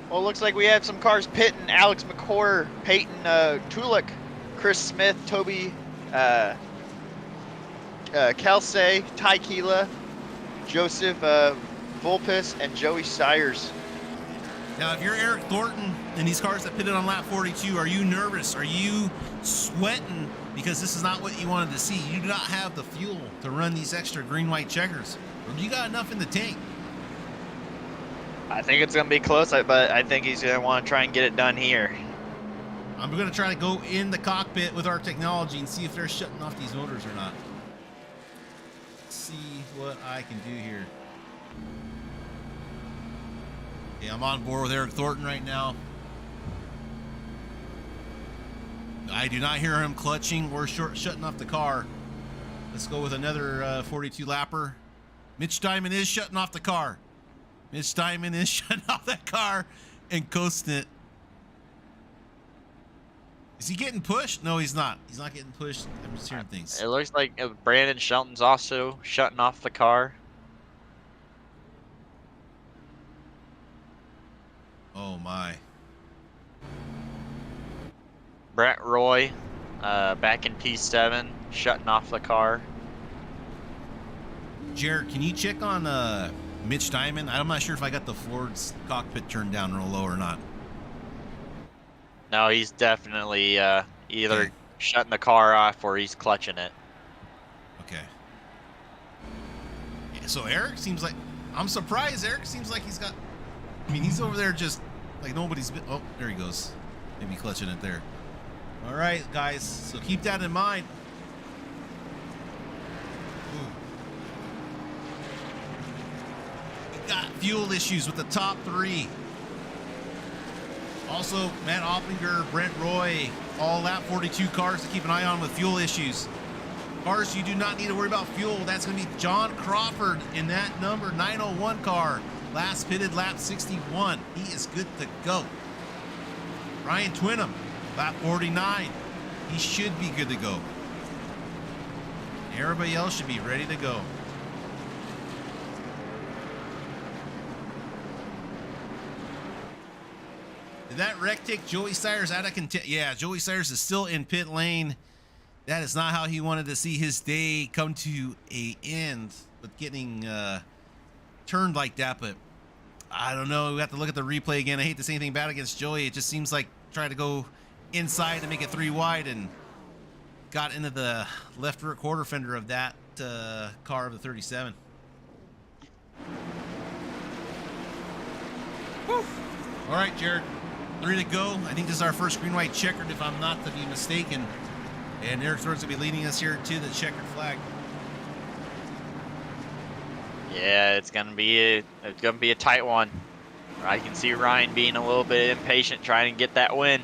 Well, it looks like we have some cars pitting. Alex McCord, Peyton Tulik, Chris Smith, Toby Kelsey, Ty Keela, Joseph Volpus, and Joey Sires. Now, if you're Eric Thornton and these cars that pitted on lap 42, are you nervous? Are you sweating because this is not what you wanted to see? You do not have the fuel to run these extra green-white checkers. Or you got enough in the tank? I think it's going to be close, but I think he's going to want to try and get it done here. I'm going to try to go in the cockpit with our technology and see if they're shutting off these motors or not. Let's see what I can do here. Yeah, I'm on board with Eric Thornton right now. I do not hear him clutching or shutting off the car. Let's go with another 42 lapper. Mitch Diamond is shutting off the car. Mitch Diamond is shutting off that car and coasting it. Is he getting pushed? No, he's not. He's not getting pushed. I'm just hearing things. It looks like Brandon Shelton's also shutting off the car. Oh my. Brett Roy, back in P7, shutting off the car. Jared, can you check on Mitch Diamond? I'm not sure if I got the Ford's cockpit turned down real low or not. No, he's definitely either shutting the car off or he's clutching it. Okay. Yeah, so Eric seems like, I'm surprised. Eric seems like he's got, I mean, he's over there just like nobody's been, oh, there he goes. Maybe clutching it there. All right, guys, so keep that in mind. We got fuel issues with the top three. Also, Matt Opplinger, Brent Roy, all lap 42 cars to keep an eye on with fuel issues. Cars you do not need to worry about fuel. That's going to be John Crawford in that number 901 car. Last pitted lap 61. He is good to go. Ryan Twinham, lap 49. He should be good to go. Everybody else should be ready to go. Did that wreck take Joey Sires out of contention? Yeah, Joey Sires is still in pit lane. That is not how he wanted to see his day come to an end with getting turned like that, but I don't know. We have to look at the replay again. I hate to say anything bad against Joey. It just seems like tried to go inside to make it 3 wide and got into the left rear quarter fender of that car of the 37. Whew. All right, Jared, 3 to go. I think this is our first green-white checkered, if I'm not to be mistaken. And Eric Thornton's going to be leading us here to the checkered flag. Yeah, it's gonna be a tight one. I can see Ryan being a little bit impatient, trying to get that win.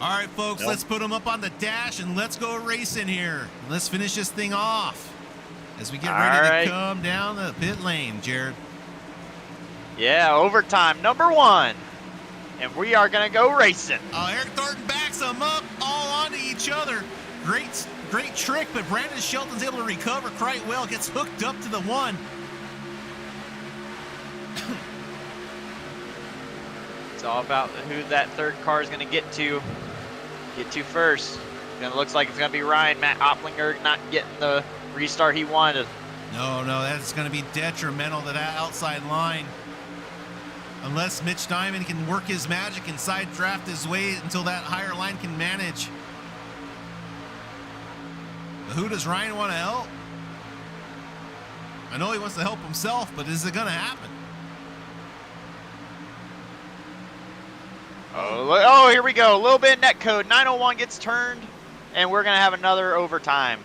All right, folks, let's put them up on the dash and let's go racing here. Let's finish this thing off as we get ready to come down the pit lane, Jared. Yeah, overtime number 1. And we are going to go racing. Eric Thornton backs them up all onto each other. Great trick, but Brandon Shelton's able to recover quite well. Gets hooked up to the 1. It's all about who that third car is going to get to first. And it looks like it's going to be Ryan. Matt Opplinger not getting the restart he wanted. No, that's going to be detrimental to that outside line. Unless Mitch Diamond can work his magic and side draft his way until that higher line can manage. But who does Ryan want to help? I know he wants to help himself, but is it going to happen? Oh, here we go. A little bit of net code. 901 gets turned, and we're going to have another overtime.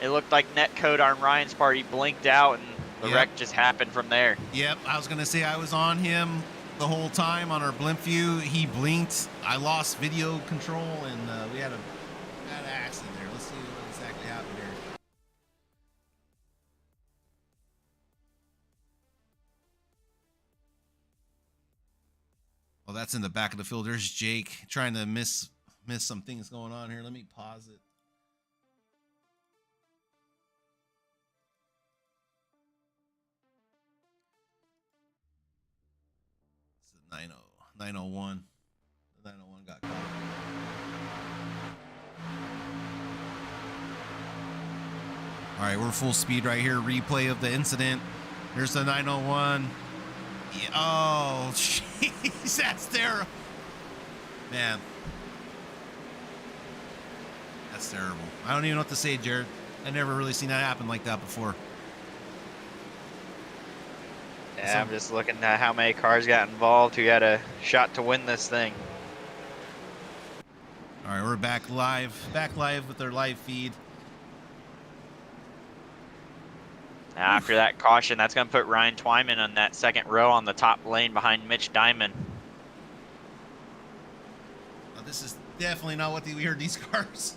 It looked like net code on Ryan's part. He blinked out, and the wreck just happened from there. Yep, I was going to say I was on him the whole time on our blimp view. He blinked. I lost video control, and we had a bad accident there. Let's see what exactly happened here. Well, that's in the back of the field. There's Jake trying to miss some things going on here. Let me pause it. It's a 901. The 901 got caught. All right, we're full speed right here. Replay of the incident. Here's the 901. Oh, jeez, that's terrible. Man, that's terrible. I don't even know what to say, Jared. I never really seen that happen like that before. Yeah, I'm just looking at how many cars got involved who had a shot to win this thing. All right, we're back live with our live feed. After that caution, that's going to put Ryan Twyman on that second row on the top lane behind Mitch Diamond. Now, this is definitely not what we heard these cars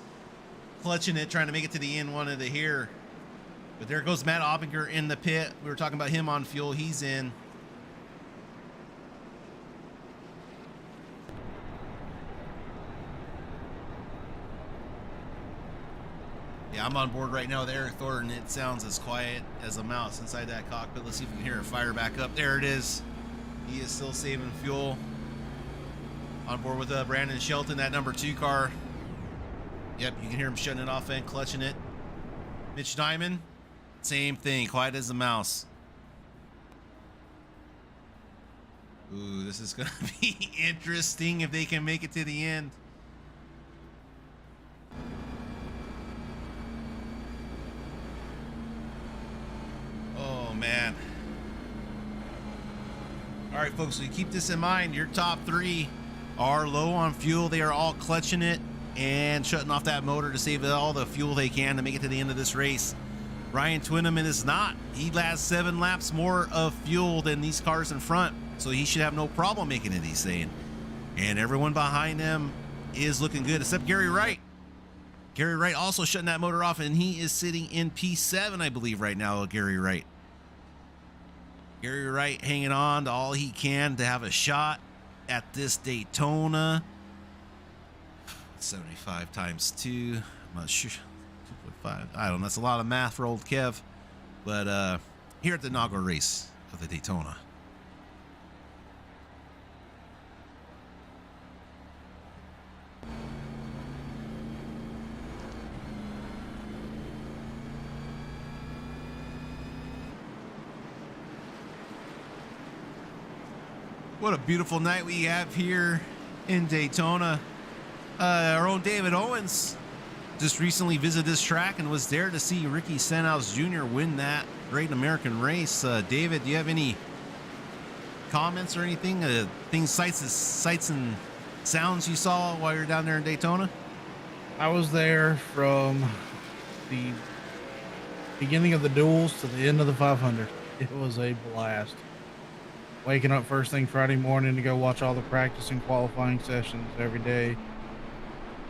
clutching it, trying to make it to the end, wanted to hear. But there goes Matt Oppinger in the pit. We were talking about him on fuel. He's in. Yeah, I'm on board right now with Eric Thornton. It sounds as quiet as a mouse inside that cockpit. Let's see if we can hear it fire back up. There it is. He is still saving fuel. On board with Brandon Shelton, that number 2 car. Yep, you can hear him shutting it off and clutching it. Mitch Diamond, same thing, quiet as a mouse. Ooh, this is going to be interesting if they can make it to the end. Oh, man. All right, folks, so you keep this in mind. Your top 3 are low on fuel. They are all clutching it and shutting off that motor to save all the fuel they can to make it to the end of this race. Ryan Twyman is not. He has 7 laps more of fuel than these cars in front, so he should have no problem making it, he's saying. And everyone behind him is looking good, except Gary Wright. Gary Wright also shutting that motor off, and he is sitting in P7, I believe, right now, Gary Wright. Gary Wright hanging on to all he can to have a shot at this Daytona. 75 times 2. I'm not sure. 2.5. I don't know. That's a lot of math for old Kev. But here at the inaugural race of the Daytona. What a beautiful night we have here in Daytona. Our own David Owens just recently visited this track and was there to see Ricky Stenhouse Jr. win that great American race. David, do you have any comments or anything? Sights and sounds you saw while you were down there in Daytona? I was there from the beginning of the duels to the end of the 500. It was a blast. Waking up first thing Friday morning to go watch all the practice and qualifying sessions every day.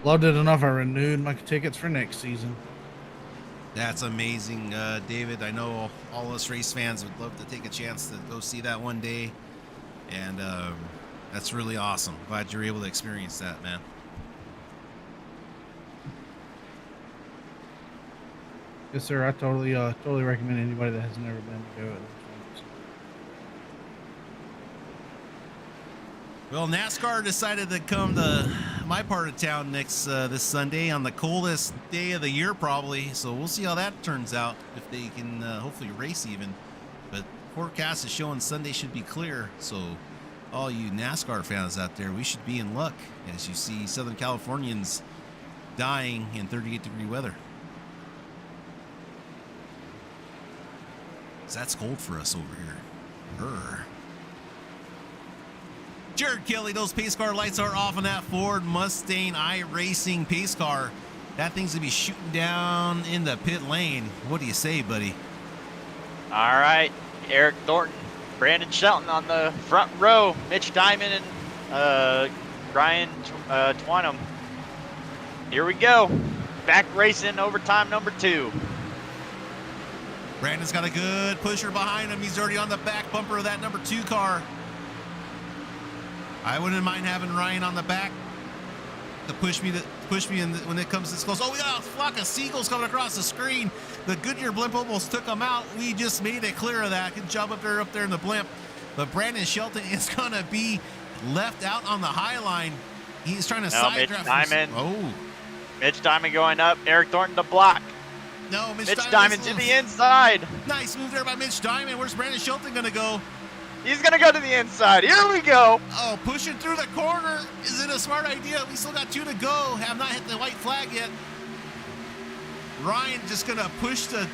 Loved it enough I renewed my tickets for next season. That's amazing, David. I know all us race fans would love to take a chance to go see that one day. And that's really awesome. Glad you're able to experience that, man. Yes, sir. I totally recommend anybody that has never been to go. Well, NASCAR decided to come to my part of town next this Sunday on the coldest day of the year, probably. So we'll see how that turns out, if they can hopefully race even. But forecast is showing Sunday should be clear. So all you NASCAR fans out there, we should be in luck as you see Southern Californians dying in 38-degree weather. That's cold for us over here. Brr. Jared Kelly, those pace car lights are off on that Ford Mustang iRacing pace car. That thing's gonna be shooting down in the pit lane. What do you say, buddy? All right, Eric Thornton, Brandon Shelton on the front row, Mitch Diamond and Ryan Twyman. Here we go. Back racing overtime number 2. Brandon's got a good pusher behind him. He's already on the back bumper of that number 2 car. I wouldn't mind having Ryan on the back to push me in when it comes this close. Oh, we got a flock of seagulls coming across the screen. The Goodyear blimp almost took them out. We just made it clear of that. Good job up there in the blimp. But Brandon Shelton is going to be left out on the high line. He's trying to side Mitch draft. Diamond. Oh. Mitch Diamond going up. Eric Thornton to block. No, Mitch Diamond to the inside. Nice move there by Mitch Diamond. Where's Brandon Shelton going to go? He's going to go to the inside. Here we go. Oh, pushing through the corner. Is it a smart idea? We still got 2 to go. Have not hit the white flag yet. Ryan just going to push the...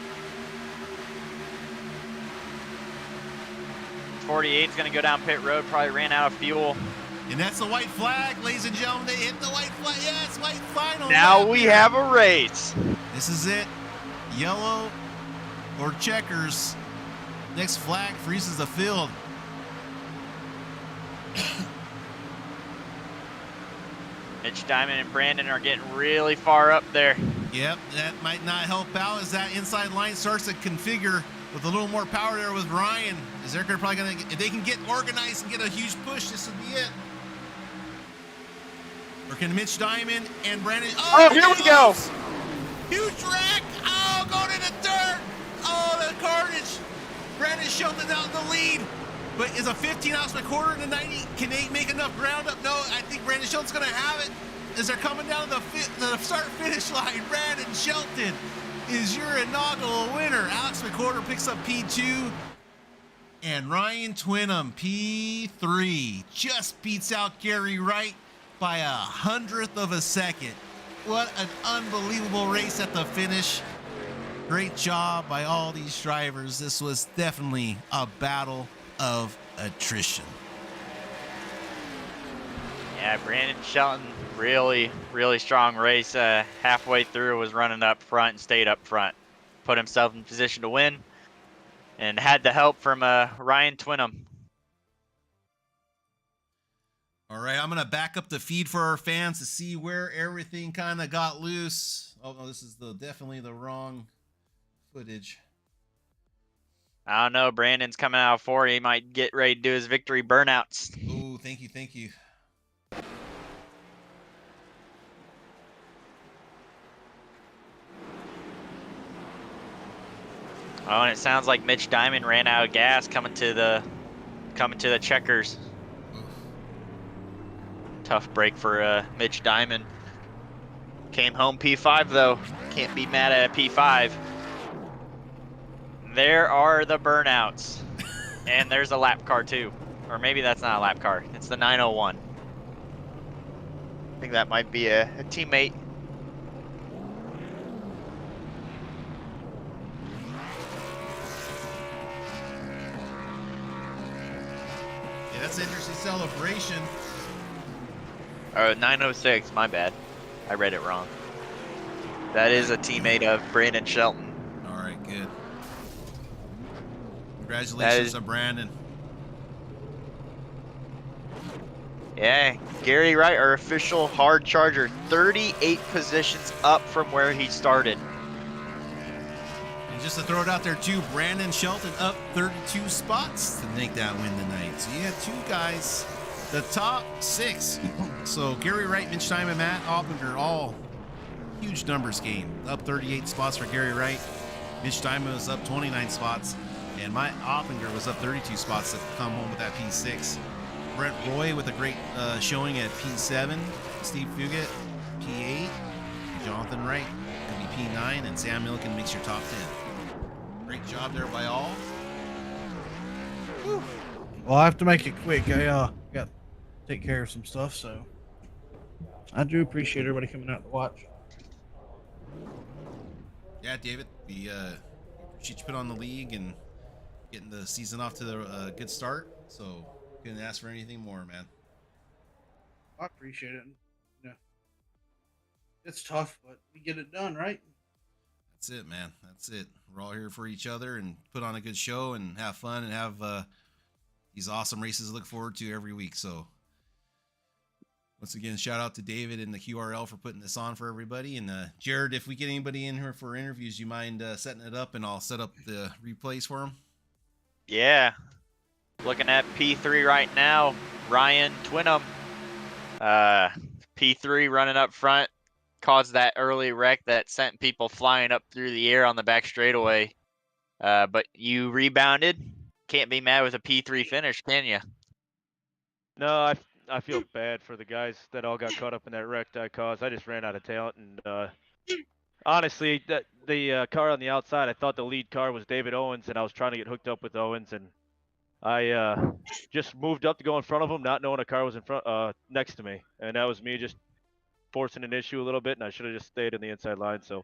48 is going to go down pit road. Probably ran out of fuel. And that's the white flag, ladies and gentlemen. They hit the white flag. Yes, white final. Now lap we here. have a race. This is it. Yellow or checkers. Next flag freezes the field. Mitch Diamond and Brandon are getting really far up there. Yep, that might not help out as that inside line starts to configure with a little more power there with Ryan. Is they're probably going to, if they can get organized and get a huge push, this would be it. Or can Mitch Diamond and Brandon... Oh, here we go. Huge wreck. Oh, going in the dirt. Oh, the carnage. Brandon Shelton out in the lead. But is a 15 ounce per quarter in the 90? Can they make enough ground up? No, I think Brandon Shelton's going to have it. As they're coming down to the start-finish line, Brandon Shelton is your inaugural winner. Alex McWhorter picks up P2. And Ryan Twinham, P3, just beats out Gary Wright by 100th of a second. What an unbelievable race at the finish. Great job by all these drivers. This was definitely a battle of attrition. Yeah, Brandon Shelton, really strong race. Halfway through was running up front and stayed up front. Put himself in position to win and had the help from Ryan Twinham. All right, I'm going to back up the feed for our fans to see where everything kind of got loose. Oh, no, this is definitely the wrong footage. I don't know. Brandon's coming out of 4. He might get ready to do his victory burnouts. Oh, thank you, thank you. Oh, and it sounds like Mitch Diamond ran out of gas coming to the checkers. Tough break for Mitch Diamond. Came home P5 though. Can't be mad at a P5. There are the burnouts. And there's a lap car too. Or maybe that's not a lap car. It's the 901. I think that might be a teammate. Yeah, that's an interesting celebration. Oh, 906, my bad. I read it wrong. That is a teammate of Brandon Shelton. All right, good. Congratulations to Brandon. Yeah, Gary Wright, our official hard charger, 38 positions up from where he started. And just to throw it out there too, Brandon Shelton up 32 spots to make that win tonight. So you had 2 guys, the top 6. So Gary Wright, Mitch Diamond, Matt Oppinger, all huge numbers game. Up 38 spots for Gary Wright. Mitch Diamond was up 29 spots. And Matt Oppinger was up 32 spots to come home with that P6. Brett Roy with a great showing at P7. Steve Fugit, P8. Jonathan Wright could be P9. And Sam Milliken makes your top 10. Great job there by all. Whew. Well, I have to make it quick. I got to take care of some stuff, so I do appreciate everybody coming out to watch. Yeah, David, we appreciate you put on the league and getting the season off to a good start. So couldn't ask for anything more, man. I appreciate it. Yeah, it's tough, but we get it done, right? That's it, man. That's it. We're all here for each other and put on a good show and have fun and have these awesome races to look forward to every week. So once again, shout out to David and the QRL for putting this on for everybody. And Jared, if we get anybody in here for interviews, you mind setting it up and I'll set up the replays for them? Yeah. Looking at P3 right now. Ryan Twinham, P3 running up front, caused that early wreck that sent people flying up through the air on the back straightaway. But you rebounded. Can't be mad with a P3 finish, can you? No, I feel bad for the guys that all got caught up in that wreck I caused. I just ran out of talent, and honestly, the car on the outside, I thought the lead car was David Owens, and I was trying to get hooked up with Owens, and I just moved up to go in front of him, not knowing a car was in front next to me, and that was me just forcing an issue a little bit, and I should have just stayed in the inside line. So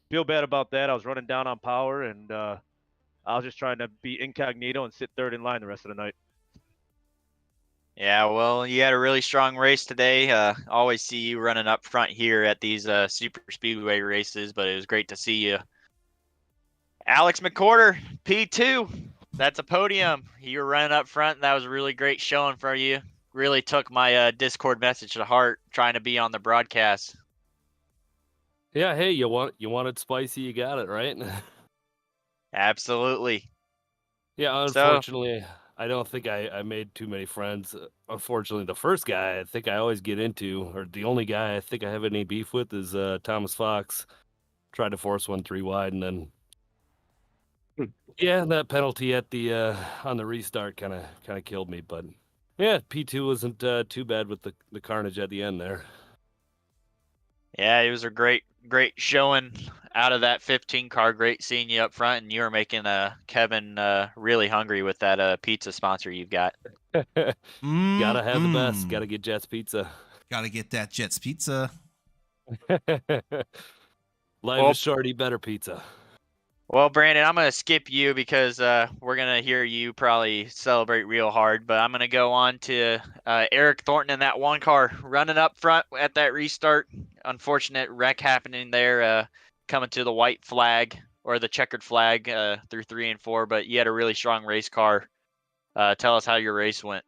feel bad about that. I was running down on power, and I was just trying to be incognito and sit third in line the rest of the night. Yeah, well, you had a really strong race today. Always see you running up front here at these super speedway races, but it was great to see you. Alex McCorder, P2. That's a podium. You were running up front. That was a really great showing for you. Really took my Discord message to heart, trying to be on the broadcast. Yeah, hey, you wanted spicy, you got it, right? Absolutely. Yeah, So, unfortunately, I don't think I made too many friends. Unfortunately, the first guy I think I always get into, or the only guy I think I have any beef with, is Thomas Fox. Tried to force one 3 wide, and then yeah, that penalty at the on the restart kind of killed me. But yeah, P2 wasn't too bad with the carnage at the end there. yeah, it was a great showing out of that 15 car. Great seeing you up front, and you were making Kevin really hungry with that pizza sponsor you've got. Gotta have the best. Gotta get Jets Pizza. Gotta get that Jets Pizza. Life is short, eat better pizza. Well, Brandon, I'm going to skip you because we're going to hear you probably celebrate real hard. But I'm going to go on to Eric Thornton in that one car running up front at that restart. Unfortunate wreck happening there, coming to the white flag or the checkered flag through 3 and 4. But you had a really strong race car. Tell us how your race went.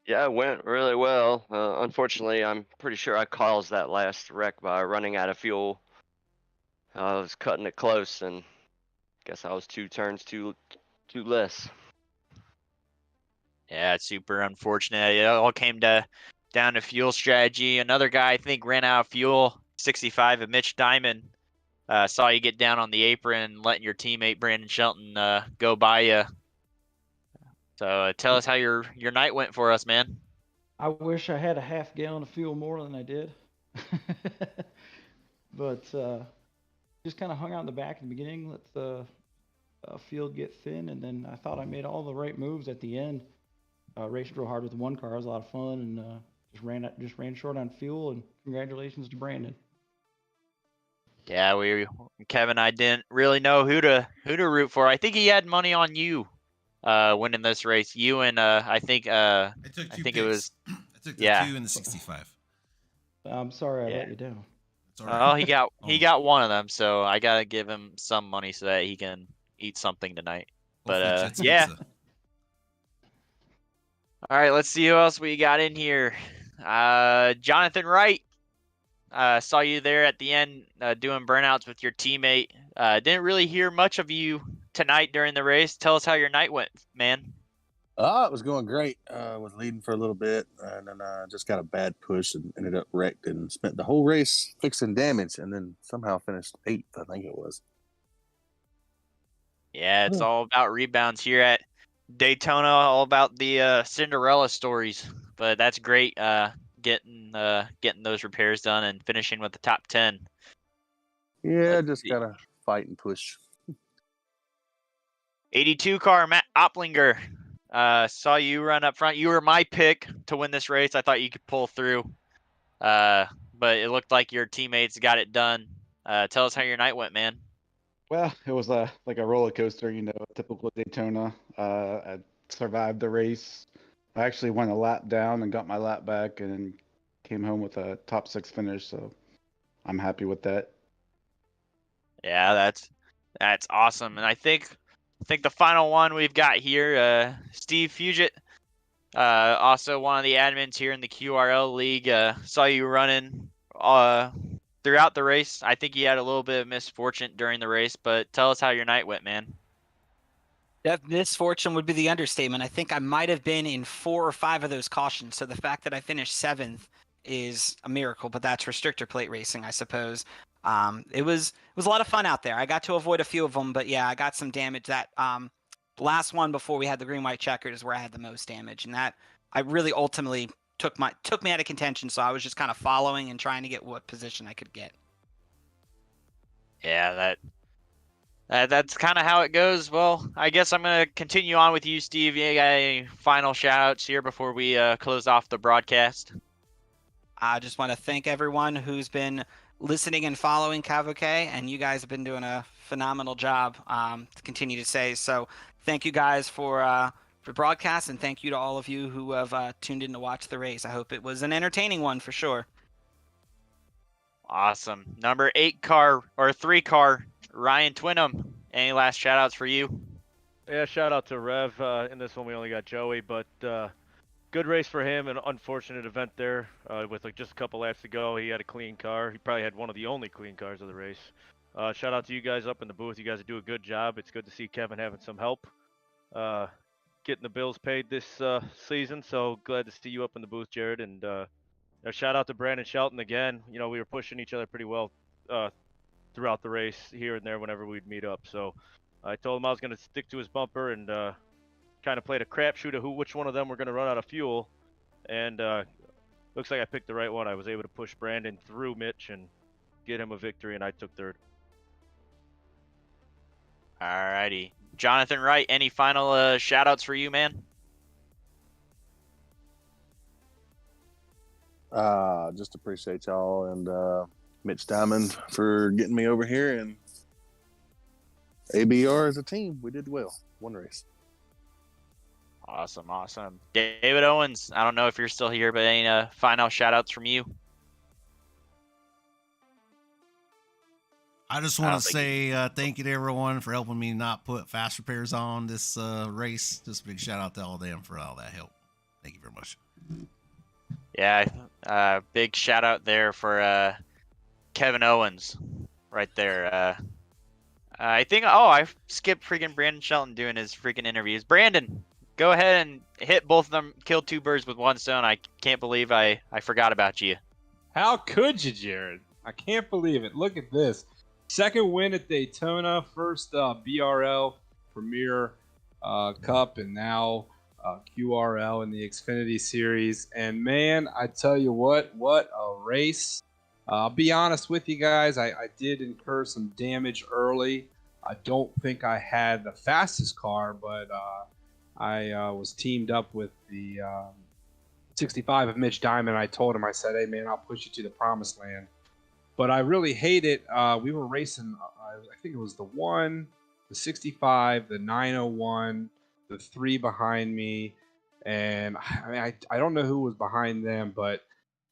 Yeah, it went really well. Unfortunately, I'm pretty sure I caused that last wreck by running out of fuel. I was cutting it close, and guess I was 2 turns too less. Yeah, it's super unfortunate. It all came down to fuel strategy. Another guy, I think, ran out of fuel, 65, of Mitch Diamond. Saw you get down on the apron, letting your teammate Brandon Shelton go by you. So tell us how your night went for us, man. I wish I had a half gallon of fuel more than I did. But just kind of hung out in the back in the beginning, let the field get thin, and then I thought I made all the right moves at the end. Raced real hard with one car. It was a lot of fun, and just ran short on fuel. And congratulations to Brandon. Yeah, Kevin and I didn't really know who to root for. I think he had money on you winning this race. You and I think I took 2 picks. it was I took the 2 and the 65. I'm sorry I let you down. It's all right. Oh, he got one of them, so I gotta give him some money so that he can eat something tonight. Hopefully But Jets yeah. Pizza. All right, let's see who else we got in here. Jonathan Wright. Saw you there at the end doing burnouts with your teammate. Didn't really hear much of you tonight during the race. Tell us how your night went, man. It was going great. Was leading for a little bit, and then just got a bad push and ended up wrecked and spent the whole race fixing damage, and then somehow finished 8th, I think it was. Yeah, it's all about rebounds here at Daytona. All about the Cinderella stories. But that's great. Getting those repairs done and finishing with the top 10. Yeah, just gotta fight and push. 82 car Matt Oplinger. Saw you run up front. You were my pick to win this race. I thought you could pull through. But it looked like your teammates got it done. Tell us how your night went, man. Well, it was like a roller coaster, typical Daytona. I survived the race. I actually went a lap down and got my lap back, and then came home with a top 6 finish. So I'm happy with that. Yeah, that's awesome. And I think the final one we've got here, Steve Fugit, also one of the admins here in the QRL league. Saw you running throughout the race. I think you had a little bit of misfortune during the race, but tell us how your night went, man. That misfortune would be the understatement. I think I might have been in 4 or 5 of those cautions. So the fact that I finished 7th is a miracle, but that's restrictor plate racing, I suppose. It was a lot of fun out there. I got to avoid a few of them, but yeah, I got some damage. That last one before we had the green white checkered is where I had the most damage, and that I really ultimately took me out of contention. So I was just kind of following and trying to get what position I could get. Yeah, that's kind of how it goes. Well, I guess I'm gonna continue on with you, Steve. You got any final shout outs here before we close off the broadcast? I just want to thank everyone who's been listening and following CAVOK, and you guys have been doing a phenomenal job to continue to say. So thank you guys for broadcast, and thank you to all of you who have tuned in to watch the race. I hope it was an entertaining one for sure. Awesome. Number 8 car or 3 car, Ryan Twinham. Any last shout outs for you? Yeah, shout out to Rev. In this one, we only got Joey, but good race for him. An unfortunate event there with like just a couple laps to go. He had a clean car. He probably had one of the only clean cars of the race. Shout out to you guys up in the booth. You guys do a good job. It's good to see Kevin having some help getting the bills paid this season. So glad to see you up in the booth, Jared. And shout out to Brandon Shelton again. You know, we were pushing each other pretty well throughout the race here and there whenever we'd meet up. So I told him I was going to stick to his bumper and kind of played a crapshoot of which one of them were going to run out of fuel. And looks like I picked the right one. I was able to push Brandon through Mitch and get him a victory, and I took third. Alrighty. Jonathan Wright, any final shout outs for you, man? Just appreciate y'all and Mitch Diamond for getting me over here, and ABR as a team. We did well. One race. Awesome, awesome. David Owens, I don't know if you're still here, but any final shout outs from you? I just want to say thank you to everyone for helping me not put fast repairs on this race. Just a big shout out to all of them for all that help. Thank you very much. Yeah, big shout out there for Kevin Owens right there. I think, I skipped freaking Brandon Shelton doing his freaking interviews. Brandon, go ahead and hit both of them, kill 2 birds with 1 stone. I can't believe I forgot about you. How could you, Jared? I can't believe it. Look at this. Second win at Daytona, first BRL Premier Cup, and now QRL in the Xfinity Series. And man, I tell you what a race. I'll be honest with you guys, I did incur some damage early. I don't think I had the fastest car, but I was teamed up with the 65 of Mitch Diamond. I told him, I said, hey man, I'll push you to the promised land. But I really hate it. We were racing, I think it was the 1, the 65, the 901, the 3 behind me. And I mean, I don't know who was behind them, but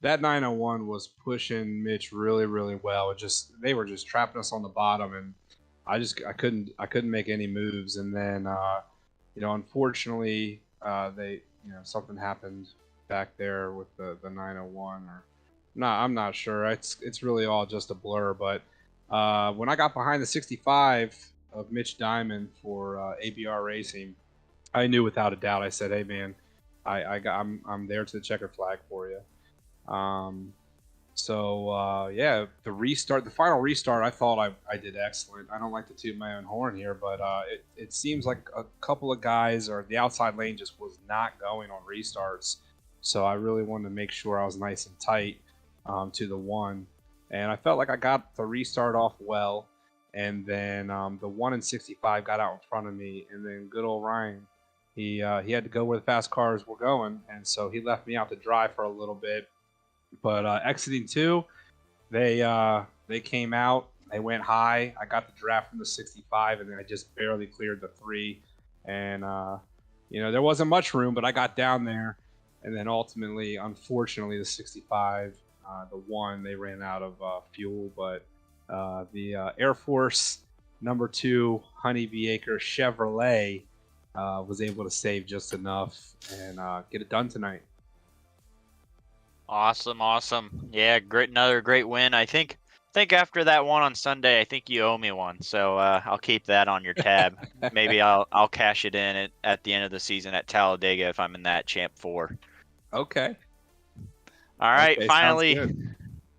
that 901 was pushing Mitch really, really well. They were just trapping us on the bottom, and I couldn't make any moves. And then, unfortunately, something happened back there with the 901 or. No, I'm not sure. It's really all just a blur. But when I got behind the 65 of Mitch Diamond for ABR Racing, I knew without a doubt. I said, "Hey, man, I'm there to the checkered flag for you." The final restart, I thought I did excellent. I don't like to toot my own horn here, but it seems like a couple of guys or the outside lane just was not going on restarts. So I really wanted to make sure I was nice and tight. To the 1, and I felt like I got the restart off well, and then the 1 and 65 got out in front of me, and then good old Ryan, he had to go where the fast cars were going, and so he left me out to dry for a little bit. But exiting 2, they came out, they went high. I got the draft from the 65, and then I just barely cleared the 3, and there wasn't much room, but I got down there, and then ultimately, unfortunately, the 65. The 1, they ran out of fuel, but the Air Force number 2 Honeybee Acre Chevrolet was able to save just enough and get it done tonight. Awesome. Yeah, another great win. I think think after that one on Sunday, I think you owe me one, so I'll keep that on your tab. Maybe I'll cash it in at the end of the season at Talladega if I'm in that Champ 4. Okay. All right, Okay, sounds finally, good.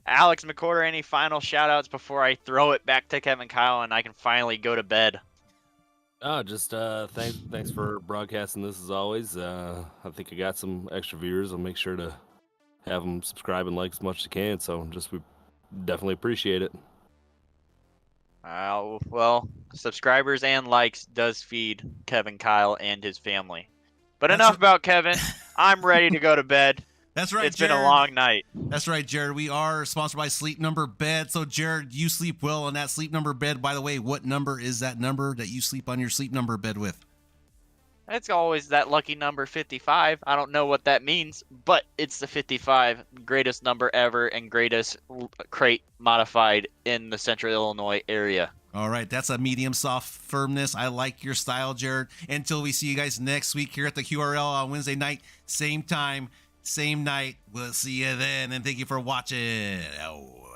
Alex McCorder, any final shout-outs before I throw it back to Kevin Kyle and I can finally go to bed? Oh, just thanks for broadcasting this as always. I think I got some extra viewers. I'll make sure to have them subscribe and like as much as I can. So we definitely appreciate it. Well, subscribers and likes does feed Kevin Kyle and his family. But That's enough about Kevin. I'm ready to go to bed. That's right, It's Jared. been a long night. That's right, Jared. We are sponsored by Sleep Number Bed. So, Jared, you sleep well on that Sleep Number bed. By the way, what number is that number that you sleep on your Sleep Number bed with? It's always that lucky number 55. I don't know what that means, but it's the 55, greatest number ever and greatest crate modified in the Central Illinois area. All right, that's a medium soft firmness. I like your style, Jared. Until we see you guys next week here at the QRL on Wednesday night, same time, same night. We'll see you then, and thank you for watching. Oh.